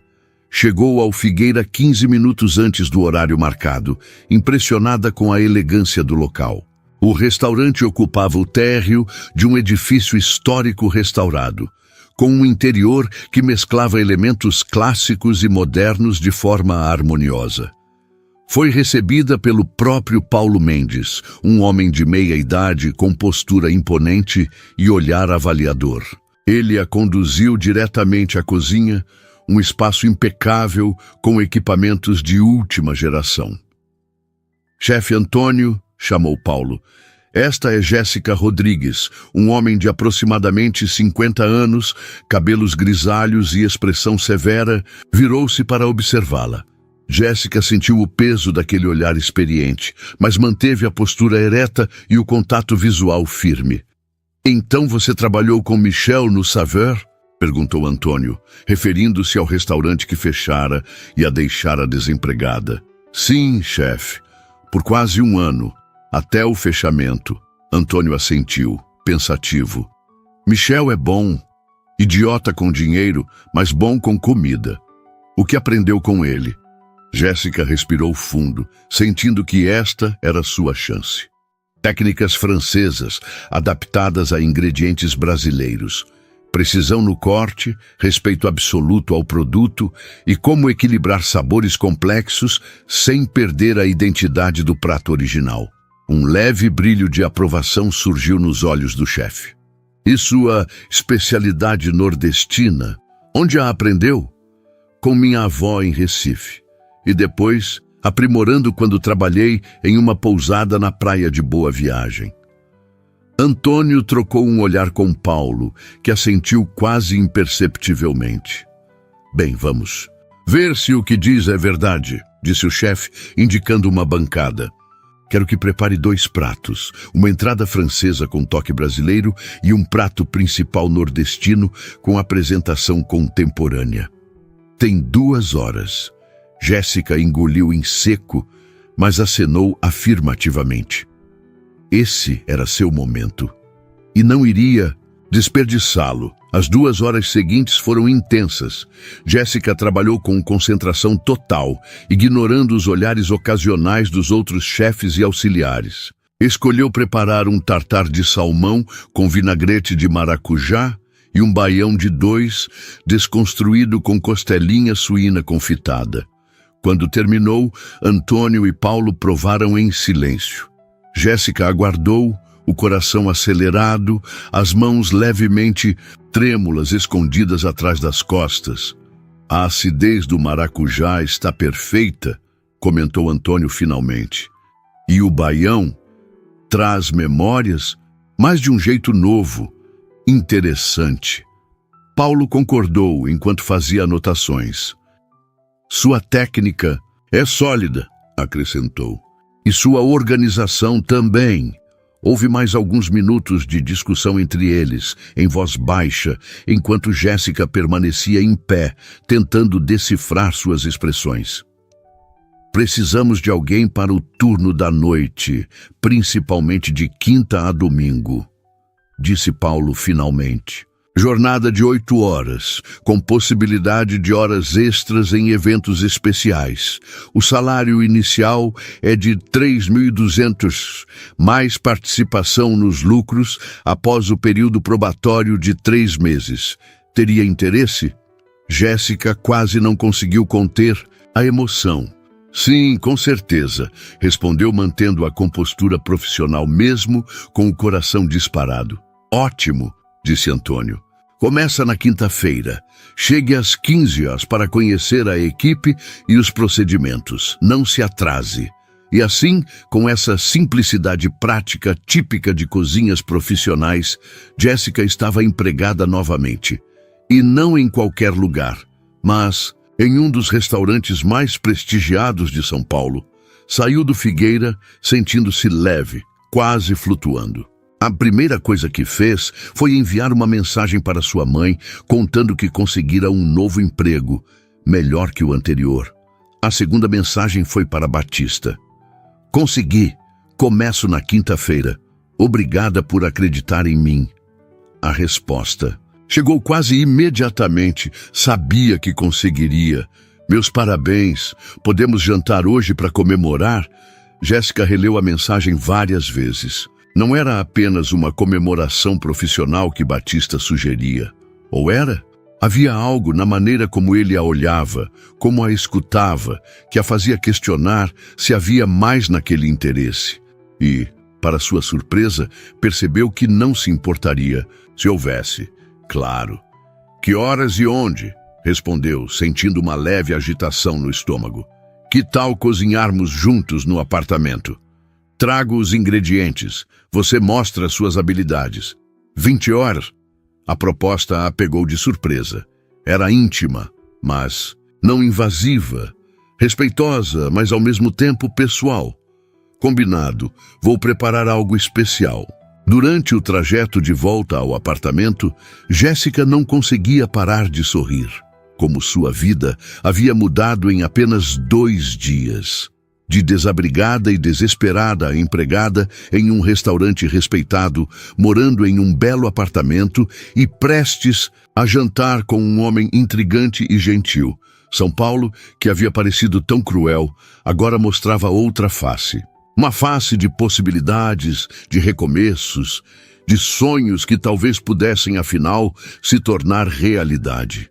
Chegou ao Figueira 15 minutos antes do horário marcado, impressionada com a elegância do local. O restaurante ocupava o térreo de um edifício histórico restaurado, com um interior que mesclava elementos clássicos e modernos de forma harmoniosa. Foi recebida pelo próprio Paulo Mendes, um homem de meia idade com postura imponente e olhar avaliador. Ele a conduziu diretamente à cozinha, um espaço impecável com equipamentos de última geração. Chefe Antônio, chamou Paulo, esta é Jéssica Rodrigues, um homem de aproximadamente 50 anos, cabelos grisalhos e expressão severa, virou-se para observá-la. Jéssica sentiu o peso daquele olhar experiente, mas manteve a postura ereta e o contato visual firme. Então você trabalhou com Michel no Saveur? Perguntou Antônio, referindo-se ao restaurante que fechara e a deixara desempregada. Sim, chefe, por quase um ano, até o fechamento. Antônio assentiu, pensativo. Michel é bom, idiota com dinheiro, mas bom com comida. O que aprendeu com ele? Jéssica respirou fundo, sentindo que esta era sua chance. Técnicas francesas, adaptadas a ingredientes brasileiros. Precisão no corte, respeito absoluto ao produto e como equilibrar sabores complexos sem perder a identidade do prato original. Um leve brilho de aprovação surgiu nos olhos do chefe. E sua especialidade nordestina? Onde a aprendeu? Com minha avó em Recife. E depois, aprimorando quando trabalhei em uma pousada na praia de Boa Viagem. Antônio trocou um olhar com Paulo, que assentiu quase imperceptivelmente. Bem, vamos ver se o que diz é verdade, disse o chefe, indicando uma bancada. Quero que prepare 2 pratos, uma entrada francesa com toque brasileiro e um prato principal nordestino com apresentação contemporânea. Tem 2 horas. Jéssica engoliu em seco, mas acenou afirmativamente. Esse era seu momento. E não iria desperdiçá-lo. As 2 horas seguintes foram intensas. Jéssica trabalhou com concentração total, ignorando os olhares ocasionais dos outros chefes e auxiliares. Escolheu preparar um tartar de salmão com vinagrete de maracujá e um baião de 2, desconstruído com costelinha suína confitada. Quando terminou, Antônio e Paulo provaram em silêncio. Jéssica aguardou, o coração acelerado, as mãos levemente trêmulas escondidas atrás das costas. A acidez do maracujá está perfeita, comentou Antônio finalmente. E o baião traz memórias, mas de um jeito novo, interessante. Paulo concordou enquanto fazia anotações. Sua técnica é sólida, acrescentou. E sua organização também. Houve mais alguns minutos de discussão entre eles, em voz baixa, enquanto Jéssica permanecia em pé, tentando decifrar suas expressões. Precisamos de alguém para o turno da noite, principalmente de quinta a domingo, disse Paulo finalmente. Jornada de 8 horas, com possibilidade de horas extras em eventos especiais. O salário inicial é de 3.200, mais participação nos lucros após o período probatório de 3 meses. Teria interesse? Jéssica quase não conseguiu conter a emoção. Sim, com certeza, respondeu mantendo a compostura profissional mesmo com o coração disparado. Ótimo, disse Antônio. Começa na quinta-feira. Chegue às 15 horas para conhecer a equipe e os procedimentos. Não se atrase. E assim, com essa simplicidade prática típica de cozinhas profissionais, Jéssica estava empregada novamente. E não em qualquer lugar, mas em um dos restaurantes mais prestigiados de São Paulo. Saiu do Figueira sentindo-se leve, quase flutuando. A primeira coisa que fez foi enviar uma mensagem para sua mãe, contando que conseguira um novo emprego, melhor que o anterior. A segunda mensagem foi para Batista. Consegui. Começo na quinta-feira. Obrigada por acreditar em mim. A resposta chegou quase imediatamente. Sabia que conseguiria. Meus parabéns. Podemos jantar hoje para comemorar? Jéssica releu a mensagem várias vezes. Não era apenas uma comemoração profissional que Batista sugeria. Ou era? Havia algo na maneira como ele a olhava, como a escutava, que a fazia questionar se havia mais naquele interesse. E, para sua surpresa, percebeu que não se importaria se houvesse. Claro. Que horas e onde? Respondeu, sentindo uma leve agitação no estômago. Que tal cozinharmos juntos no apartamento? Trago os ingredientes. Você mostra suas habilidades. 20 horas? A proposta a pegou de surpresa. Era íntima, mas não invasiva. Respeitosa, mas ao mesmo tempo pessoal. Combinado, vou preparar algo especial. Durante o trajeto de volta ao apartamento, Jéssica não conseguia parar de sorrir. Como sua vida havia mudado em apenas 2 dias. De desabrigada e desesperada empregada em um restaurante respeitado, morando em um belo apartamento e prestes a jantar com um homem intrigante e gentil. São Paulo, que havia parecido tão cruel, agora mostrava outra face. Uma face de possibilidades, de recomeços, de sonhos que talvez pudessem, afinal, se tornar realidade.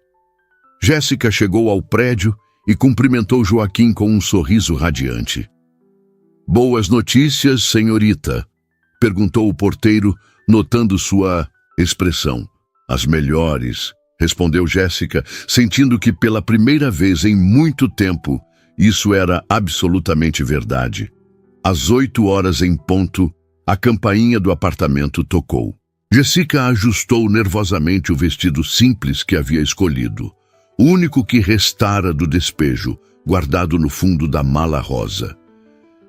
Jéssica chegou ao prédio e cumprimentou Joaquim com um sorriso radiante. Boas notícias, senhorita? Perguntou o porteiro, notando sua expressão. As melhores, respondeu Jéssica, sentindo que pela primeira vez em muito tempo isso era absolutamente verdade. Às 8 horas em ponto, a campainha do apartamento tocou. Jéssica ajustou nervosamente o vestido simples que havia escolhido. O único que restara do despejo, guardado no fundo da mala rosa.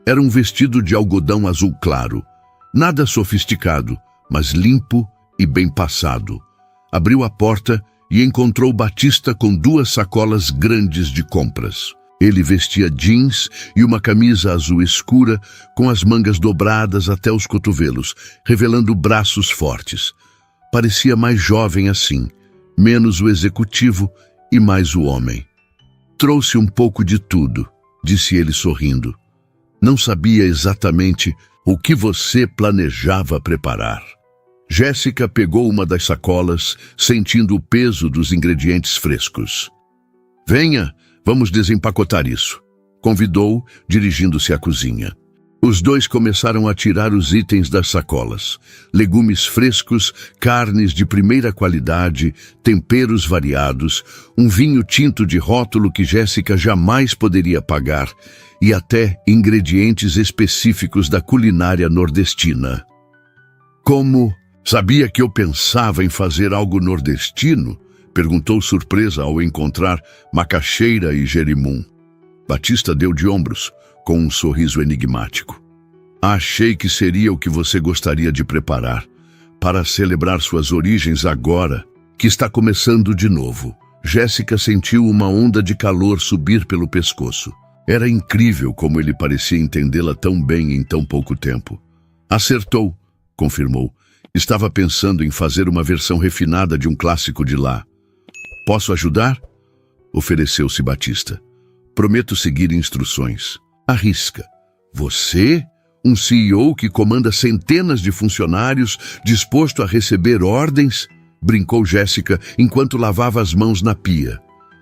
Era um vestido de algodão azul claro, nada sofisticado, mas limpo e bem passado. Abriu a porta e encontrou Batista com 2 sacolas grandes de compras. Ele vestia jeans e uma camisa azul escura com as mangas dobradas até os cotovelos, revelando braços fortes. Parecia mais jovem assim, menos o executivo e mais o homem. Trouxe um pouco de tudo, disse ele sorrindo. Não sabia exatamente o que você planejava preparar. Jéssica pegou uma das sacolas, sentindo o peso dos ingredientes frescos. Venha, vamos desempacotar isso, convidou, dirigindo-se à cozinha. Os dois começaram a tirar os itens das sacolas. Legumes frescos, carnes de primeira qualidade, temperos variados, um vinho tinto de rótulo que Jéssica jamais poderia pagar e até ingredientes específicos da culinária nordestina. Como? Sabia que eu pensava em fazer algo nordestino? Perguntou surpresa ao encontrar macaxeira e jerimum. Batista deu de ombros, com um sorriso enigmático. Achei que seria o que você gostaria de preparar, para celebrar suas origens agora, que está começando de novo. Jéssica sentiu uma onda de calor subir pelo pescoço. Era incrível como ele parecia entendê-la tão bem em tão pouco tempo. Acertou, confirmou. Estava pensando em fazer uma versão refinada de um clássico de lá. Posso ajudar? Ofereceu-se Batista. Prometo seguir instruções. Arrisca. Você? Um CEO que comanda centenas de funcionários, disposto a receber ordens? Brincou Jéssica enquanto lavava as mãos na pia.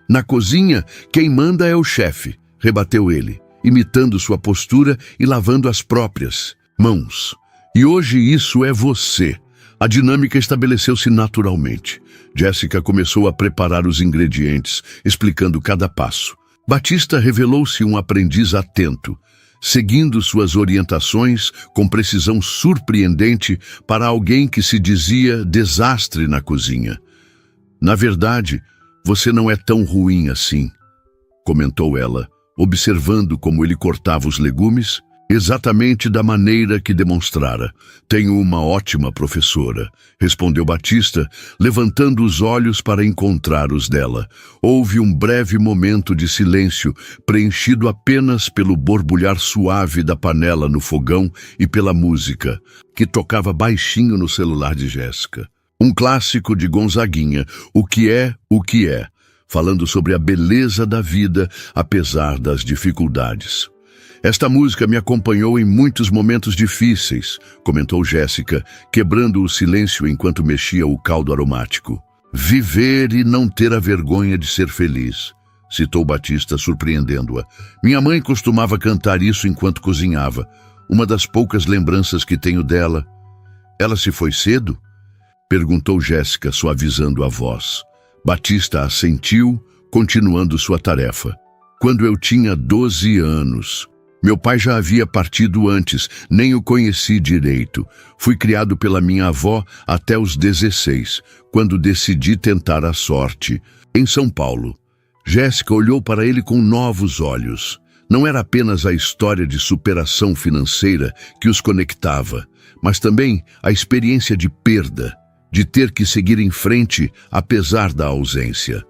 Na cozinha, quem manda é o chefe, rebateu ele, imitando sua postura e lavando as próprias mãos. E hoje isso é você. A dinâmica estabeleceu-se naturalmente. Jéssica começou a preparar os ingredientes, explicando cada passo. Batista revelou-se um aprendiz atento, seguindo suas orientações com precisão surpreendente para alguém que se dizia desastre na cozinha. Na verdade, você não é tão ruim assim, comentou ela, observando como ele cortava os legumes, exatamente da maneira que demonstrara. Tenho uma ótima professora, respondeu Batista, levantando os olhos para encontrar os dela. Houve um breve momento de silêncio, preenchido apenas pelo borbulhar suave da panela no fogão e pela música, que tocava baixinho no celular de Jéssica. Um clássico de Gonzaguinha, O que é, falando sobre a beleza da vida, apesar das dificuldades. Esta música me acompanhou em muitos momentos difíceis, comentou Jéssica, quebrando o silêncio enquanto mexia o caldo aromático. Viver e não ter a vergonha de ser feliz, citou Batista, surpreendendo-a. Minha mãe costumava cantar isso enquanto cozinhava. Uma das poucas lembranças que tenho dela. Ela se foi cedo? Perguntou Jéssica, suavizando a voz. Batista assentiu, continuando sua tarefa. Quando eu tinha 12 anos... Meu pai já havia partido antes, nem o conheci direito. Fui criado pela minha avó até os 16, quando decidi tentar a sorte. Em São Paulo, Jéssica olhou para ele com novos olhos. Não era apenas a história de superação financeira que os conectava, mas também a experiência de perda, de ter que seguir em frente apesar da ausência.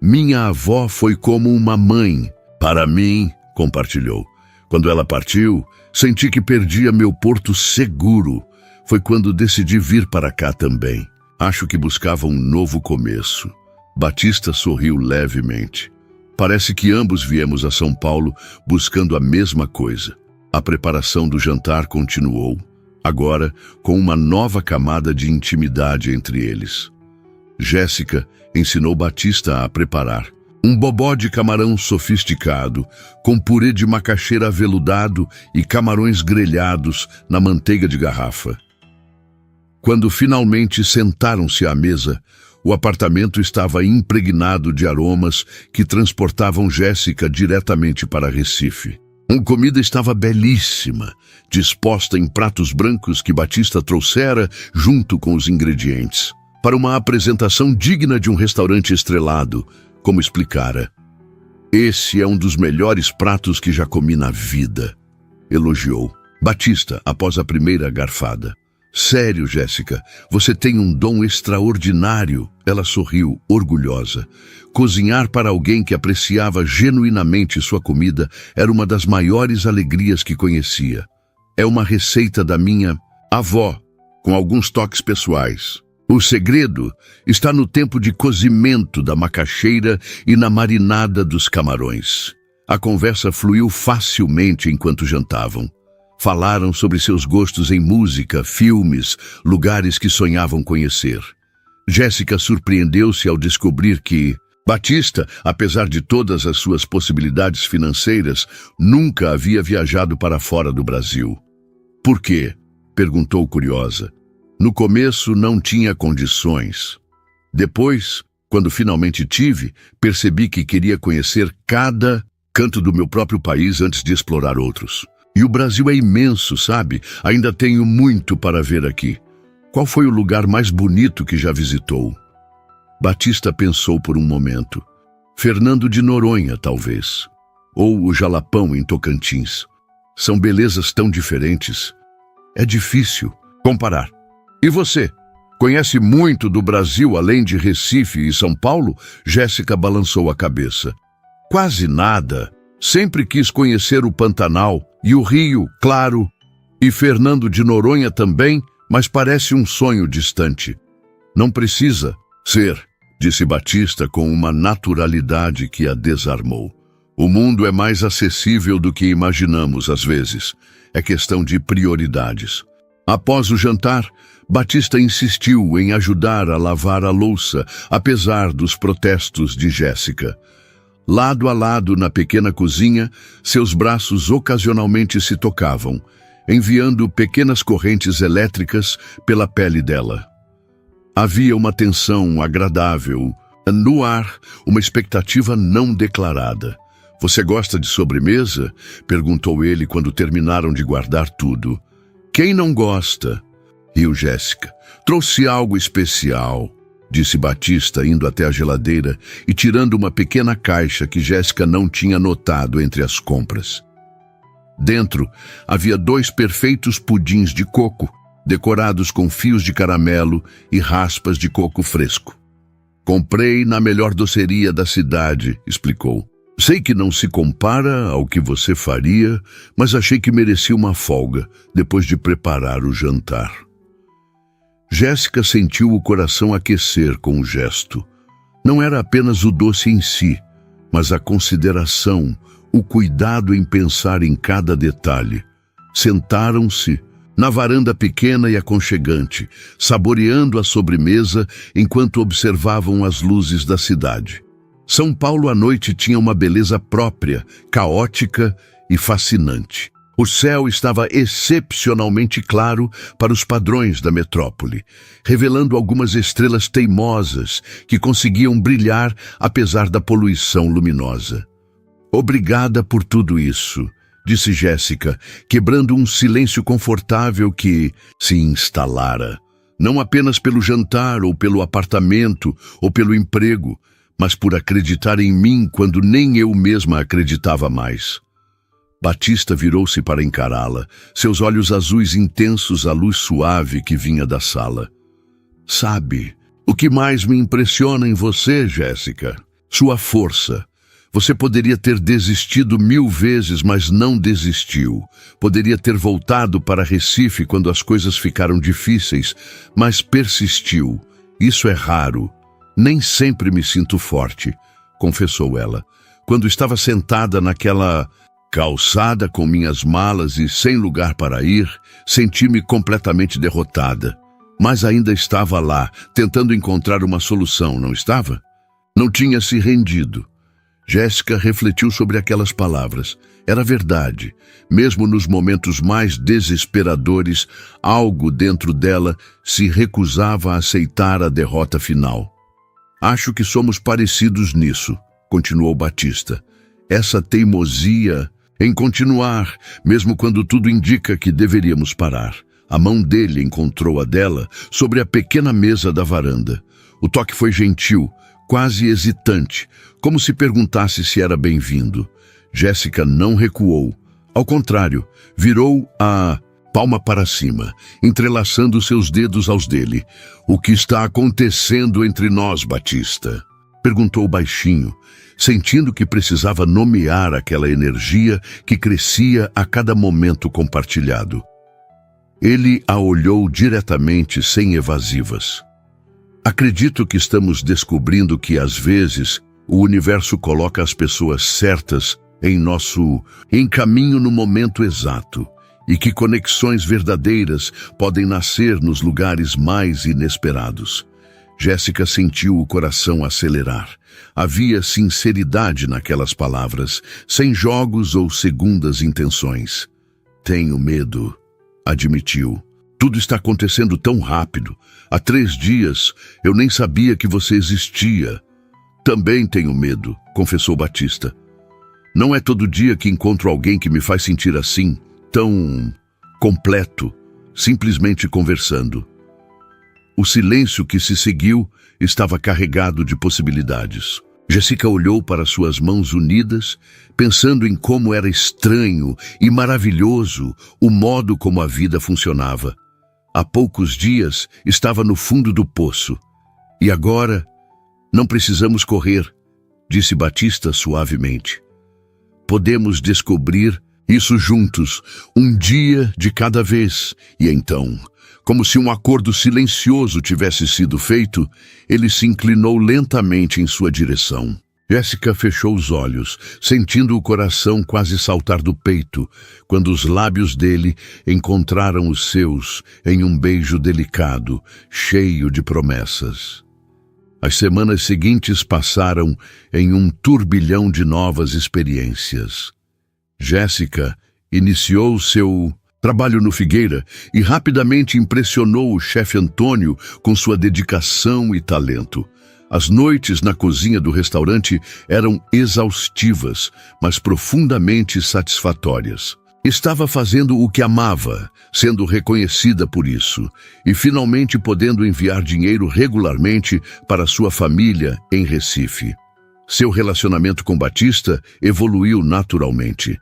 Minha avó foi como uma mãe. Para mim, compartilhou. Quando ela partiu, senti que perdia meu porto seguro. Foi quando decidi vir para cá também. Acho que buscava um novo começo. Batista sorriu levemente. Parece que ambos viemos a São Paulo buscando a mesma coisa. A preparação do jantar continuou, agora com uma nova camada de intimidade entre eles. Jéssica ensinou Batista a preparar. Um bobó de camarão sofisticado, com purê de macaxeira aveludado e camarões grelhados na manteiga de garrafa. Quando finalmente sentaram-se à mesa, o apartamento estava impregnado de aromas que transportavam Jéssica diretamente para Recife. A comida estava belíssima, disposta em pratos brancos que Batista trouxera junto com os ingredientes, para uma apresentação digna de um restaurante estrelado, como explicara. Esse é um dos melhores pratos que já comi na vida, elogiou Batista após a primeira garfada. Sério, Jéssica, você tem um dom extraordinário, ela sorriu, orgulhosa. Cozinhar para alguém que apreciava genuinamente sua comida era uma das maiores alegrias que conhecia. É uma receita da minha avó, com alguns toques pessoais. O segredo está no tempo de cozimento da macaxeira e na marinada dos camarões. A conversa fluiu facilmente enquanto jantavam. Falaram sobre seus gostos em música, filmes, lugares que sonhavam conhecer. Jéssica surpreendeu-se ao descobrir que Batista, apesar de todas as suas possibilidades financeiras, nunca havia viajado para fora do Brasil. Por quê? Perguntou curiosa. No começo não tinha condições. Depois, quando finalmente tive, percebi que queria conhecer cada canto do meu próprio país antes de explorar outros. E o Brasil é imenso, sabe? Ainda tenho muito para ver aqui. Qual foi o lugar mais bonito que já visitou? Batista pensou por um momento. Fernando de Noronha, talvez. Ou o Jalapão, em Tocantins. São belezas tão diferentes. É difícil comparar. E você? Conhece muito do Brasil além de Recife e São Paulo? Jéssica balançou a cabeça. Quase nada. Sempre quis conhecer o Pantanal e o Rio, claro, e Fernando de Noronha também, mas parece um sonho distante. Não precisa ser, disse Batista com uma naturalidade que a desarmou. O mundo é mais acessível do que imaginamos às vezes. É questão de prioridades. Após o jantar, Batista insistiu em ajudar a lavar a louça, apesar dos protestos de Jéssica. Lado a lado na pequena cozinha, seus braços ocasionalmente se tocavam, enviando pequenas correntes elétricas pela pele dela. Havia uma tensão agradável. No ar, uma expectativa não declarada. "Você gosta de sobremesa?" perguntou ele quando terminaram de guardar tudo. "Quem não gosta?" riu Jéssica. "Trouxe algo especial", disse Batista, indo até a geladeira e tirando uma pequena caixa que Jéssica não tinha notado entre as compras. Dentro havia 2 perfeitos pudins de coco, decorados com fios de caramelo e raspas de coco fresco. "Comprei na melhor doceria da cidade", explicou. "Sei que não se compara ao que você faria, mas achei que merecia uma folga depois de preparar o jantar." Jéssica sentiu o coração aquecer com o gesto. Não era apenas o doce em si, mas a consideração, o cuidado em pensar em cada detalhe. Sentaram-se na varanda pequena e aconchegante, saboreando a sobremesa enquanto observavam as luzes da cidade. São Paulo à noite tinha uma beleza própria, caótica e fascinante. O céu estava excepcionalmente claro para os padrões da metrópole, revelando algumas estrelas teimosas que conseguiam brilhar apesar da poluição luminosa. "Obrigada por tudo isso", disse Jéssica, quebrando um silêncio confortável que se instalara. Não apenas pelo jantar, ou pelo apartamento, ou pelo emprego, mas por acreditar em mim quando nem eu mesma acreditava mais. Batista virou-se para encará-la, seus olhos azuis intensos à luz suave que vinha da sala. "Sabe, o que mais me impressiona em você, Jéssica? Sua força. Você poderia ter desistido 1000 vezes, mas não desistiu. Poderia ter voltado para Recife quando as coisas ficaram difíceis, mas persistiu. Isso é raro. Nem sempre me sinto forte", confessou ela. "Quando estava sentada naquela calçada com minhas malas e sem lugar para ir, senti-me completamente derrotada. Mas ainda estava lá, tentando encontrar uma solução, não estava? Não tinha se rendido." Jéssica refletiu sobre aquelas palavras. Era verdade. Mesmo nos momentos mais desesperadores, algo dentro dela se recusava a aceitar a derrota final. "Acho que somos parecidos nisso", continuou Batista. "Essa teimosia em continuar, mesmo quando tudo indica que deveríamos parar." A mão dele encontrou a dela sobre a pequena mesa da varanda. O toque foi gentil, quase hesitante, como se perguntasse se era bem-vindo. Jéssica não recuou. Ao contrário, virou a palma para cima, entrelaçando seus dedos aos dele. "O que está acontecendo entre nós, Batista?" perguntou baixinho, sentindo que precisava nomear aquela energia que crescia a cada momento compartilhado. Ele a olhou diretamente, sem evasivas. "Acredito que estamos descobrindo que, às vezes, o universo coloca as pessoas certas em caminho no momento exato, e que conexões verdadeiras podem nascer nos lugares mais inesperados." Jéssica sentiu o coração acelerar. Havia sinceridade naquelas palavras, sem jogos ou segundas intenções. "Tenho medo", admitiu. "Tudo está acontecendo tão rápido. Há 3 dias eu nem sabia que você existia." "Também tenho medo", confessou Batista. "Não é todo dia que encontro alguém que me faz sentir assim, tão completo, simplesmente conversando." O silêncio que se seguiu estava carregado de possibilidades. Jéssica olhou para suas mãos unidas, pensando em como era estranho e maravilhoso o modo como a vida funcionava. Há poucos dias estava no fundo do poço. E agora, "Não precisamos correr", disse Batista suavemente. podemos descobrir isso juntos, um dia de cada vez. E então, como se um acordo silencioso tivesse sido feito, ele se inclinou lentamente em sua direção. Jéssica fechou os olhos, sentindo o coração quase saltar do peito, quando os lábios dele encontraram os seus em um beijo delicado, cheio de promessas. As semanas seguintes passaram em um turbilhão de novas experiências. Jéssica iniciou seu trabalho no Figueira e rapidamente impressionou o chefe Antônio com sua dedicação e talento. As noites na cozinha do restaurante eram exaustivas, mas profundamente satisfatórias. Estava fazendo o que amava, sendo reconhecida por isso, e finalmente podendo enviar dinheiro regularmente para sua família em Recife. Seu relacionamento com Batista evoluiu naturalmente.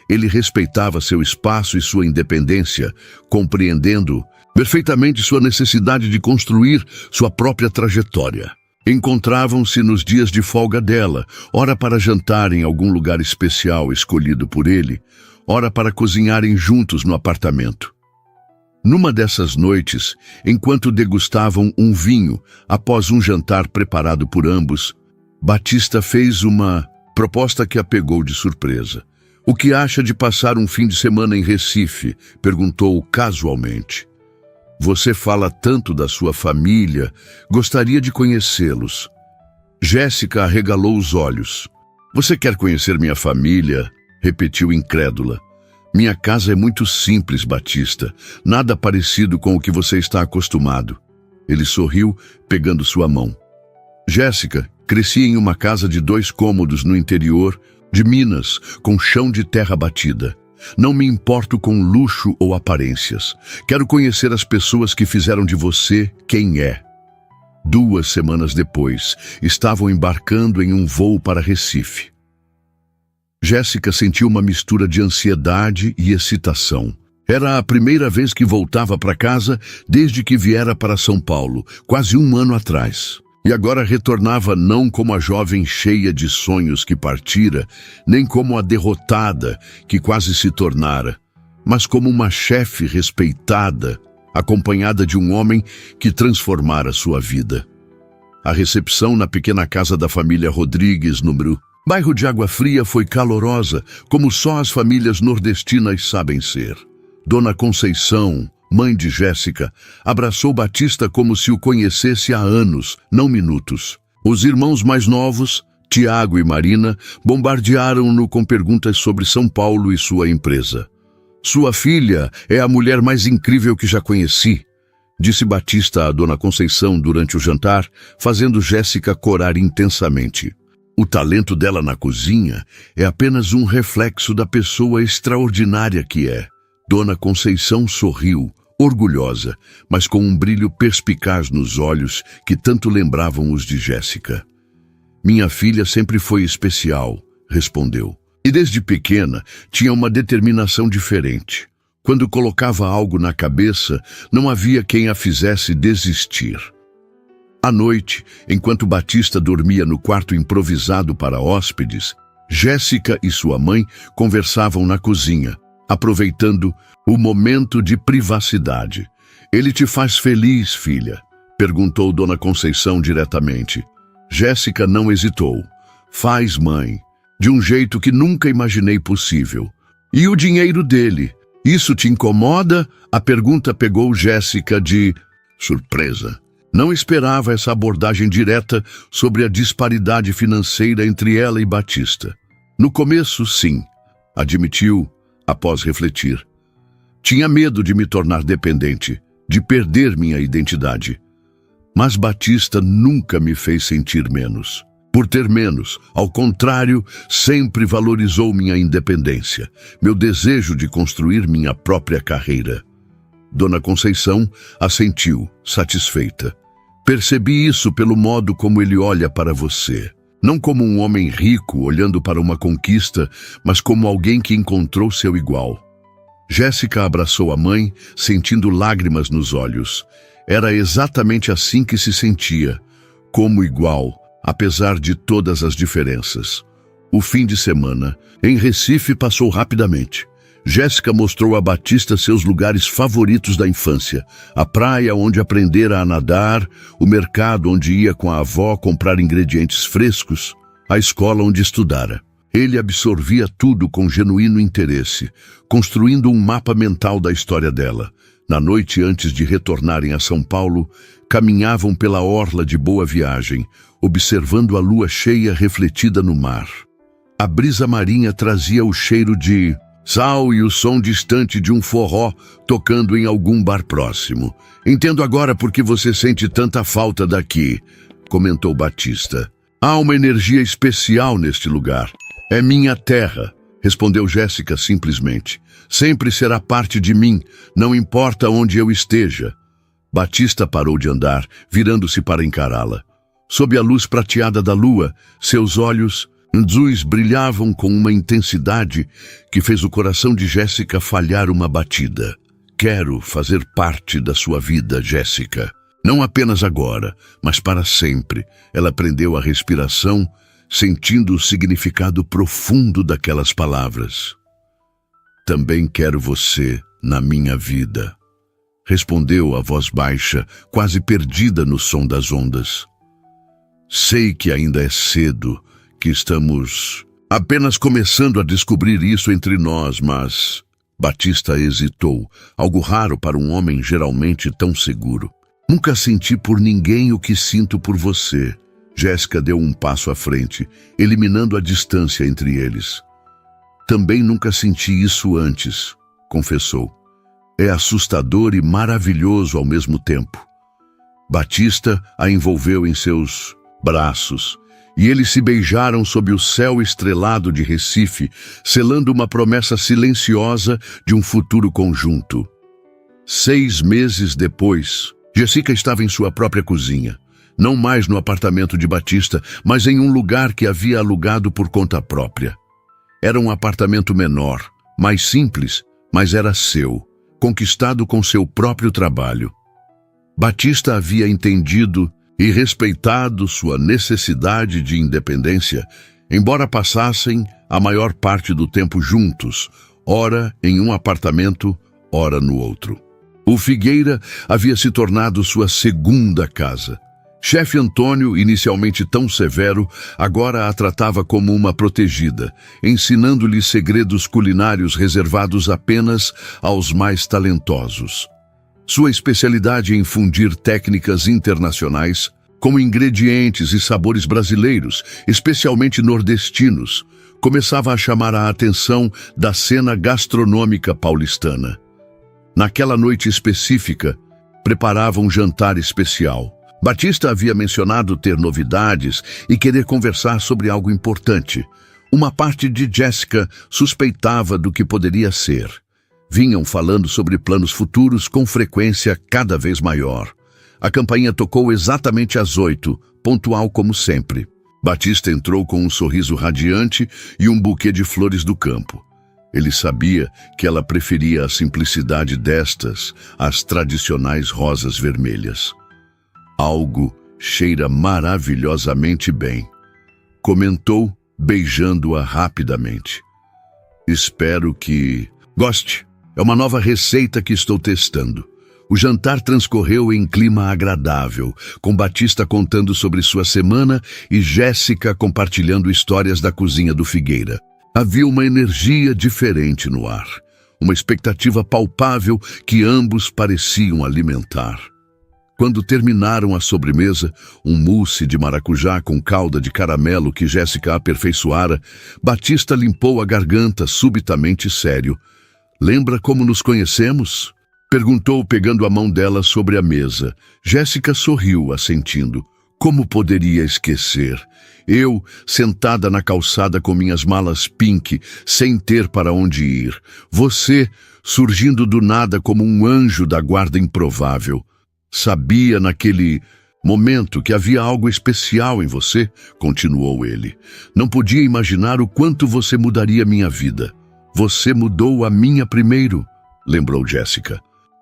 Ele respeitava seu espaço e sua independência, compreendendo perfeitamente sua necessidade de construir sua própria trajetória. Encontravam-se nos dias de folga dela, ora para jantar em algum lugar especial escolhido por ele, ora para cozinharem juntos no apartamento. Numa dessas noites, enquanto degustavam um vinho após um jantar preparado por ambos, Batista fez uma proposta que a pegou de surpresa. "O que acha de passar um fim de semana em Recife?", perguntou casualmente. "Você fala tanto da sua família, gostaria de conhecê-los." Jéssica arregalou os olhos. "Você quer conhecer minha família?", repetiu incrédula. "Minha casa é muito simples, Batista, nada parecido com o que você está acostumado." Ele sorriu, pegando sua mão. "Jéssica, cresci em uma casa de 2 cômodos no interior de Minas, com chão de terra batida. Não me importo com luxo ou aparências. Quero conhecer as pessoas que fizeram de você quem é." 2 semanas depois, estavam embarcando em um voo para Recife. Jéssica sentiu uma mistura de ansiedade e excitação. Era a primeira vez que voltava para casa desde que viera para São Paulo, quase 1 ano atrás. E agora retornava não como a jovem cheia de sonhos que partira, nem como a derrotada que quase se tornara, mas como uma chefe respeitada, acompanhada de um homem que transformara sua vida. A recepção na pequena casa da família Rodrigues, no bairro de Água Fria, foi calorosa, como só as famílias nordestinas sabem ser. Dona Conceição, mãe de Jéssica, abraçou Batista como se o conhecesse há anos, não minutos. Os irmãos mais novos, Tiago e Marina, bombardearam-no com perguntas sobre São Paulo e sua empresa. "Sua filha é a mulher mais incrível que já conheci", disse Batista à Dona Conceição durante o jantar, fazendo Jéssica corar intensamente. "O talento dela na cozinha é apenas um reflexo da pessoa extraordinária que é." Dona Conceição sorriu, orgulhosa, mas com um brilho perspicaz nos olhos que tanto lembravam os de Jéssica. "Minha filha sempre foi especial", respondeu. "E desde pequena tinha uma determinação diferente. Quando colocava algo na cabeça, não havia quem a fizesse desistir." À noite, enquanto Batista dormia no quarto improvisado para hóspedes, Jéssica e sua mãe conversavam na cozinha, aproveitando o momento de privacidade. "Ele te faz feliz, filha?", perguntou Dona Conceição diretamente. Jéssica não hesitou. "Faz, mãe, de um jeito que nunca imaginei possível." "E o dinheiro dele? Isso te incomoda?", a pergunta pegou Jéssica de surpresa. Não esperava essa abordagem direta sobre a disparidade financeira entre ela e Batista. "No começo, sim", admitiu, após refletir. "Tinha medo de me tornar dependente, de perder minha identidade. Mas Batista nunca me fez sentir menos. Por ter menos, ao contrário, sempre valorizou minha independência, meu desejo de construir minha própria carreira." Dona Conceição assentiu, satisfeita. "Percebi isso pelo modo como ele olha para você. Não como um homem rico olhando para uma conquista, mas como alguém que encontrou seu igual." Jéssica abraçou a mãe, sentindo lágrimas nos olhos. Era exatamente assim que se sentia, como igual, apesar de todas as diferenças. O fim de semana em Recife passou rapidamente. Jéssica mostrou a Batista seus lugares favoritos da infância: a praia onde aprendera a nadar, o mercado onde ia com a avó comprar ingredientes frescos, a escola onde estudara. Ele absorvia tudo com genuíno interesse, construindo um mapa mental da história dela. Na noite antes de retornarem a São Paulo, caminhavam pela orla de Boa Viagem, observando a lua cheia refletida no mar. A brisa marinha trazia o cheiro de sal e o som distante de um forró tocando em algum bar próximo. "Entendo agora por que você sente tanta falta daqui", comentou Batista. "Há uma energia especial neste lugar. É minha terra", respondeu Jéssica simplesmente. "Sempre será parte de mim, não importa onde eu esteja." Batista parou de andar, virando-se para encará-la. Sob a luz prateada da lua, seus olhos azuis brilhavam com uma intensidade que fez o coração de Jéssica falhar uma batida. "Quero fazer parte da sua vida, Jéssica. Não apenas agora, mas para sempre." Ela prendeu a respiração, sentindo o significado profundo daquelas palavras. "Também quero você na minha vida", respondeu a voz baixa, quase perdida no som das ondas. "Sei que ainda é cedo, que estamos apenas começando a descobrir isso entre nós, mas..." Batista hesitou, algo raro para um homem geralmente tão seguro. "Nunca senti por ninguém o que sinto por você." Jéssica deu um passo à frente, eliminando a distância entre eles. "Também nunca senti isso antes", confessou. "É assustador e maravilhoso ao mesmo tempo." Batista a envolveu em seus braços, e eles se beijaram sob o céu estrelado de Recife, selando uma promessa silenciosa de um futuro conjunto. 6 meses depois, Jéssica estava em sua própria cozinha. Não mais no apartamento de Batista, mas em um lugar que havia alugado por conta própria. Era um apartamento menor, mais simples, mas era seu, conquistado com seu próprio trabalho. Batista havia entendido e respeitado sua necessidade de independência, embora passassem a maior parte do tempo juntos, ora em um apartamento, ora no outro. O Figueira havia se tornado sua segunda casa. Chefe Antônio, inicialmente tão severo, agora a tratava como uma protegida, ensinando-lhe segredos culinários reservados apenas aos mais talentosos. Sua especialidade em fundir técnicas internacionais, como ingredientes e sabores brasileiros, especialmente nordestinos, começava a chamar a atenção da cena gastronômica paulistana. Naquela noite específica, preparava um jantar especial. Batista havia mencionado ter novidades e querer conversar sobre algo importante. Uma parte de Jéssica suspeitava do que poderia ser. Vinham falando sobre planos futuros com frequência cada vez maior. A campainha tocou exatamente às 8, pontual como sempre. Batista entrou com um sorriso radiante e um buquê de flores do campo. Ele sabia que ela preferia a simplicidade destas às tradicionais rosas vermelhas. "Algo cheira maravilhosamente bem", comentou, beijando-a rapidamente. "Espero que goste. É uma nova receita que estou testando." O jantar transcorreu em clima agradável, com Batista contando sobre sua semana e Jéssica compartilhando histórias da cozinha do Figueira. Havia uma energia diferente no ar, uma expectativa palpável que ambos pareciam alimentar. Quando terminaram a sobremesa, um mousse de maracujá com calda de caramelo que Jéssica aperfeiçoara, Batista limpou a garganta subitamente sério. "Lembra como nos conhecemos?" perguntou, pegando a mão dela sobre a mesa. Jéssica sorriu, assentindo. "Como poderia esquecer? Eu, sentada na calçada com minhas malas pink, sem ter para onde ir. Você, surgindo do nada como um anjo da guarda improvável. Sabia naquele momento que havia algo especial em você", continuou ele. "Não podia imaginar o quanto você mudaria minha vida. Você mudou a minha primeiro", lembrou Jéssica.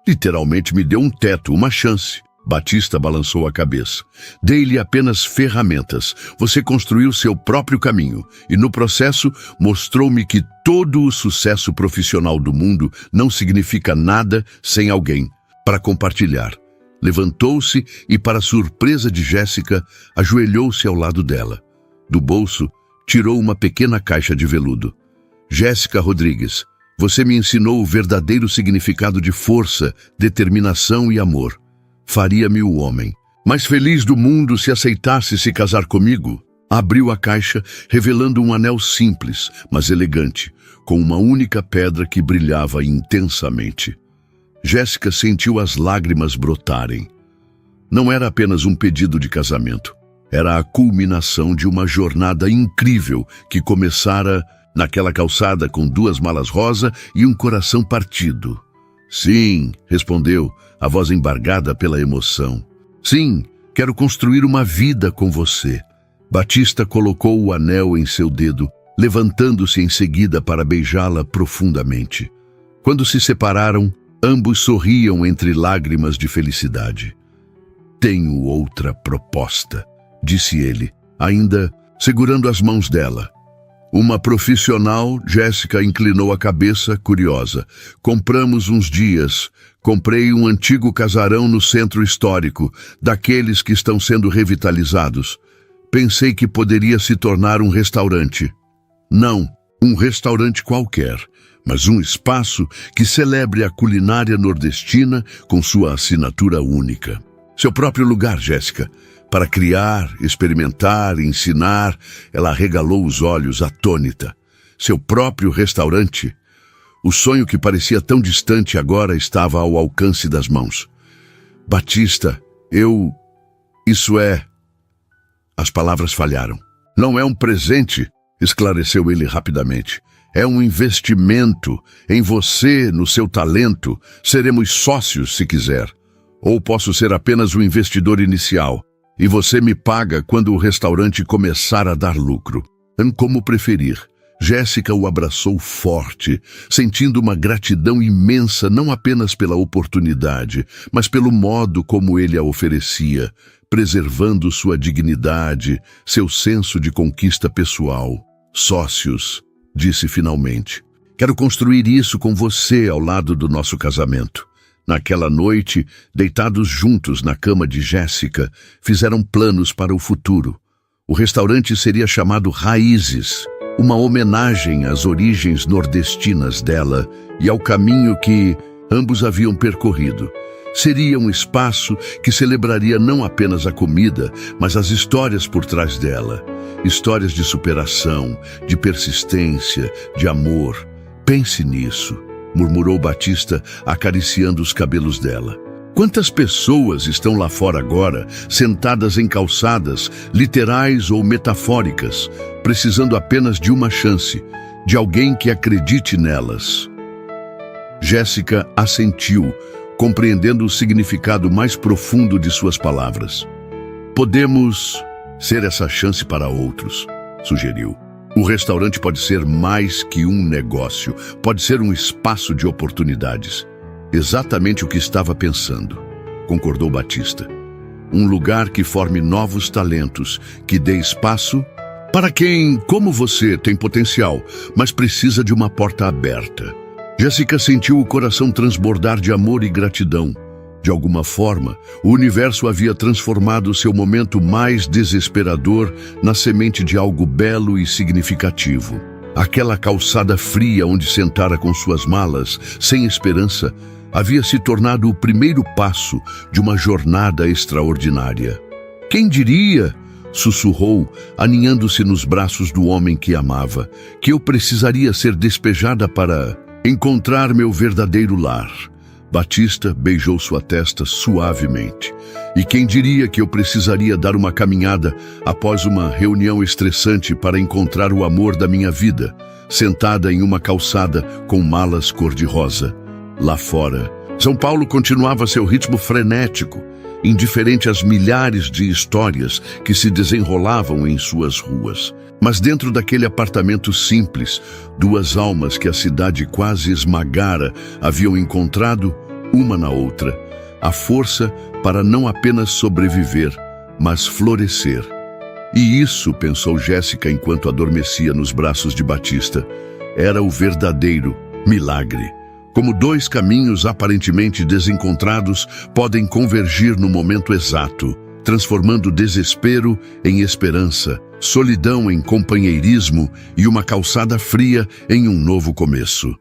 "Literalmente me deu um teto, uma chance." Batista balançou a cabeça. Dei-lhe apenas ferramentas. Você construiu seu próprio caminho e, no processo, mostrou-me que todo o sucesso profissional do mundo não significa nada sem alguém para compartilhar. Levantou-se e, para surpresa de Jéssica, ajoelhou-se ao lado dela. Do bolso, tirou uma pequena caixa de veludo. Jéssica Rodrigues, você me ensinou o verdadeiro significado de força, determinação e amor. Faria-me o homem mais feliz do mundo se aceitasse se casar comigo. Abriu a caixa, revelando um anel simples, mas elegante, com uma única pedra que brilhava intensamente. Jéssica sentiu as lágrimas brotarem. Não era apenas um pedido de casamento. Era a culminação de uma jornada incrível que começara naquela calçada com 2 malas rosa e um coração partido. Sim, respondeu, a voz embargada pela emoção. Sim, quero construir uma vida com você. Batista colocou o anel em seu dedo, levantando-se em seguida para beijá-la profundamente. Quando se separaram, ambos sorriam entre lágrimas de felicidade. Tenho outra proposta, disse ele, ainda segurando as mãos dela. Uma profissional, Jéssica inclinou a cabeça, curiosa. Compramos uns dias. Comprei um antigo casarão no centro histórico, daqueles que estão sendo revitalizados. Pensei que poderia se tornar um restaurante. Não, um restaurante qualquer, mas um espaço que celebre a culinária nordestina com sua assinatura única. Seu próprio lugar, Jéssica. Para criar, experimentar, ensinar, ela arregalou os olhos, atônita. Seu próprio restaurante. O sonho que parecia tão distante agora estava ao alcance das mãos. Batista, Isso é... As palavras falharam. Não é um presente, esclareceu ele rapidamente. É um investimento em você, no seu talento. Seremos sócios, se quiser. Ou posso ser apenas o investidor inicial. E você me paga quando o restaurante começar a dar lucro. Como preferir. Jéssica o abraçou forte, sentindo uma gratidão imensa não apenas pela oportunidade, mas pelo modo como ele a oferecia, preservando sua dignidade, seu senso de conquista pessoal. Sócios, disse finalmente. Quero construir isso com você ao lado do nosso casamento. Naquela noite, deitados juntos na cama de Jéssica, fizeram planos para o futuro. O restaurante seria chamado Raízes, uma homenagem às origens nordestinas dela e ao caminho que ambos haviam percorrido. Seria um espaço que celebraria não apenas a comida, mas as histórias por trás dela. Histórias de superação, de persistência, de amor. Pense nisso, murmurou Batista, acariciando os cabelos dela. Quantas pessoas estão lá fora agora, sentadas em calçadas, literais ou metafóricas, precisando apenas de uma chance, de alguém que acredite nelas? Jéssica assentiu, compreendendo o significado mais profundo de suas palavras. Podemos ser essa chance para outros, sugeriu. O restaurante pode ser mais que um negócio, pode ser um espaço de oportunidades. Exatamente o que estava pensando, concordou Batista. Um lugar que forme novos talentos, que dê espaço para quem, como você, tem potencial, mas precisa de uma porta aberta. Jéssica sentiu o coração transbordar de amor e gratidão. De alguma forma, o universo havia transformado seu momento mais desesperador na semente de algo belo e significativo. Aquela calçada fria onde sentara com suas malas, sem esperança, havia se tornado o primeiro passo de uma jornada extraordinária. Quem diria, sussurrou, aninhando-se nos braços do homem que amava, que eu precisaria ser despejada para encontrar meu verdadeiro lar. Batista beijou sua testa suavemente. E quem diria que eu precisaria dar uma caminhada após uma reunião estressante para encontrar o amor da minha vida, sentada em uma calçada com malas cor-de-rosa. Lá fora, São Paulo continuava seu ritmo frenético, indiferente às milhares de histórias que se desenrolavam em suas ruas. Mas dentro daquele apartamento simples, 2 almas que a cidade quase esmagara haviam encontrado, uma na outra, a força para não apenas sobreviver, mas florescer. E isso, pensou Jéssica enquanto adormecia nos braços de Batista, era o verdadeiro milagre. Como dois caminhos aparentemente desencontrados podem convergir no momento exato, transformando desespero em esperança, solidão em companheirismo e uma calçada fria em um novo começo.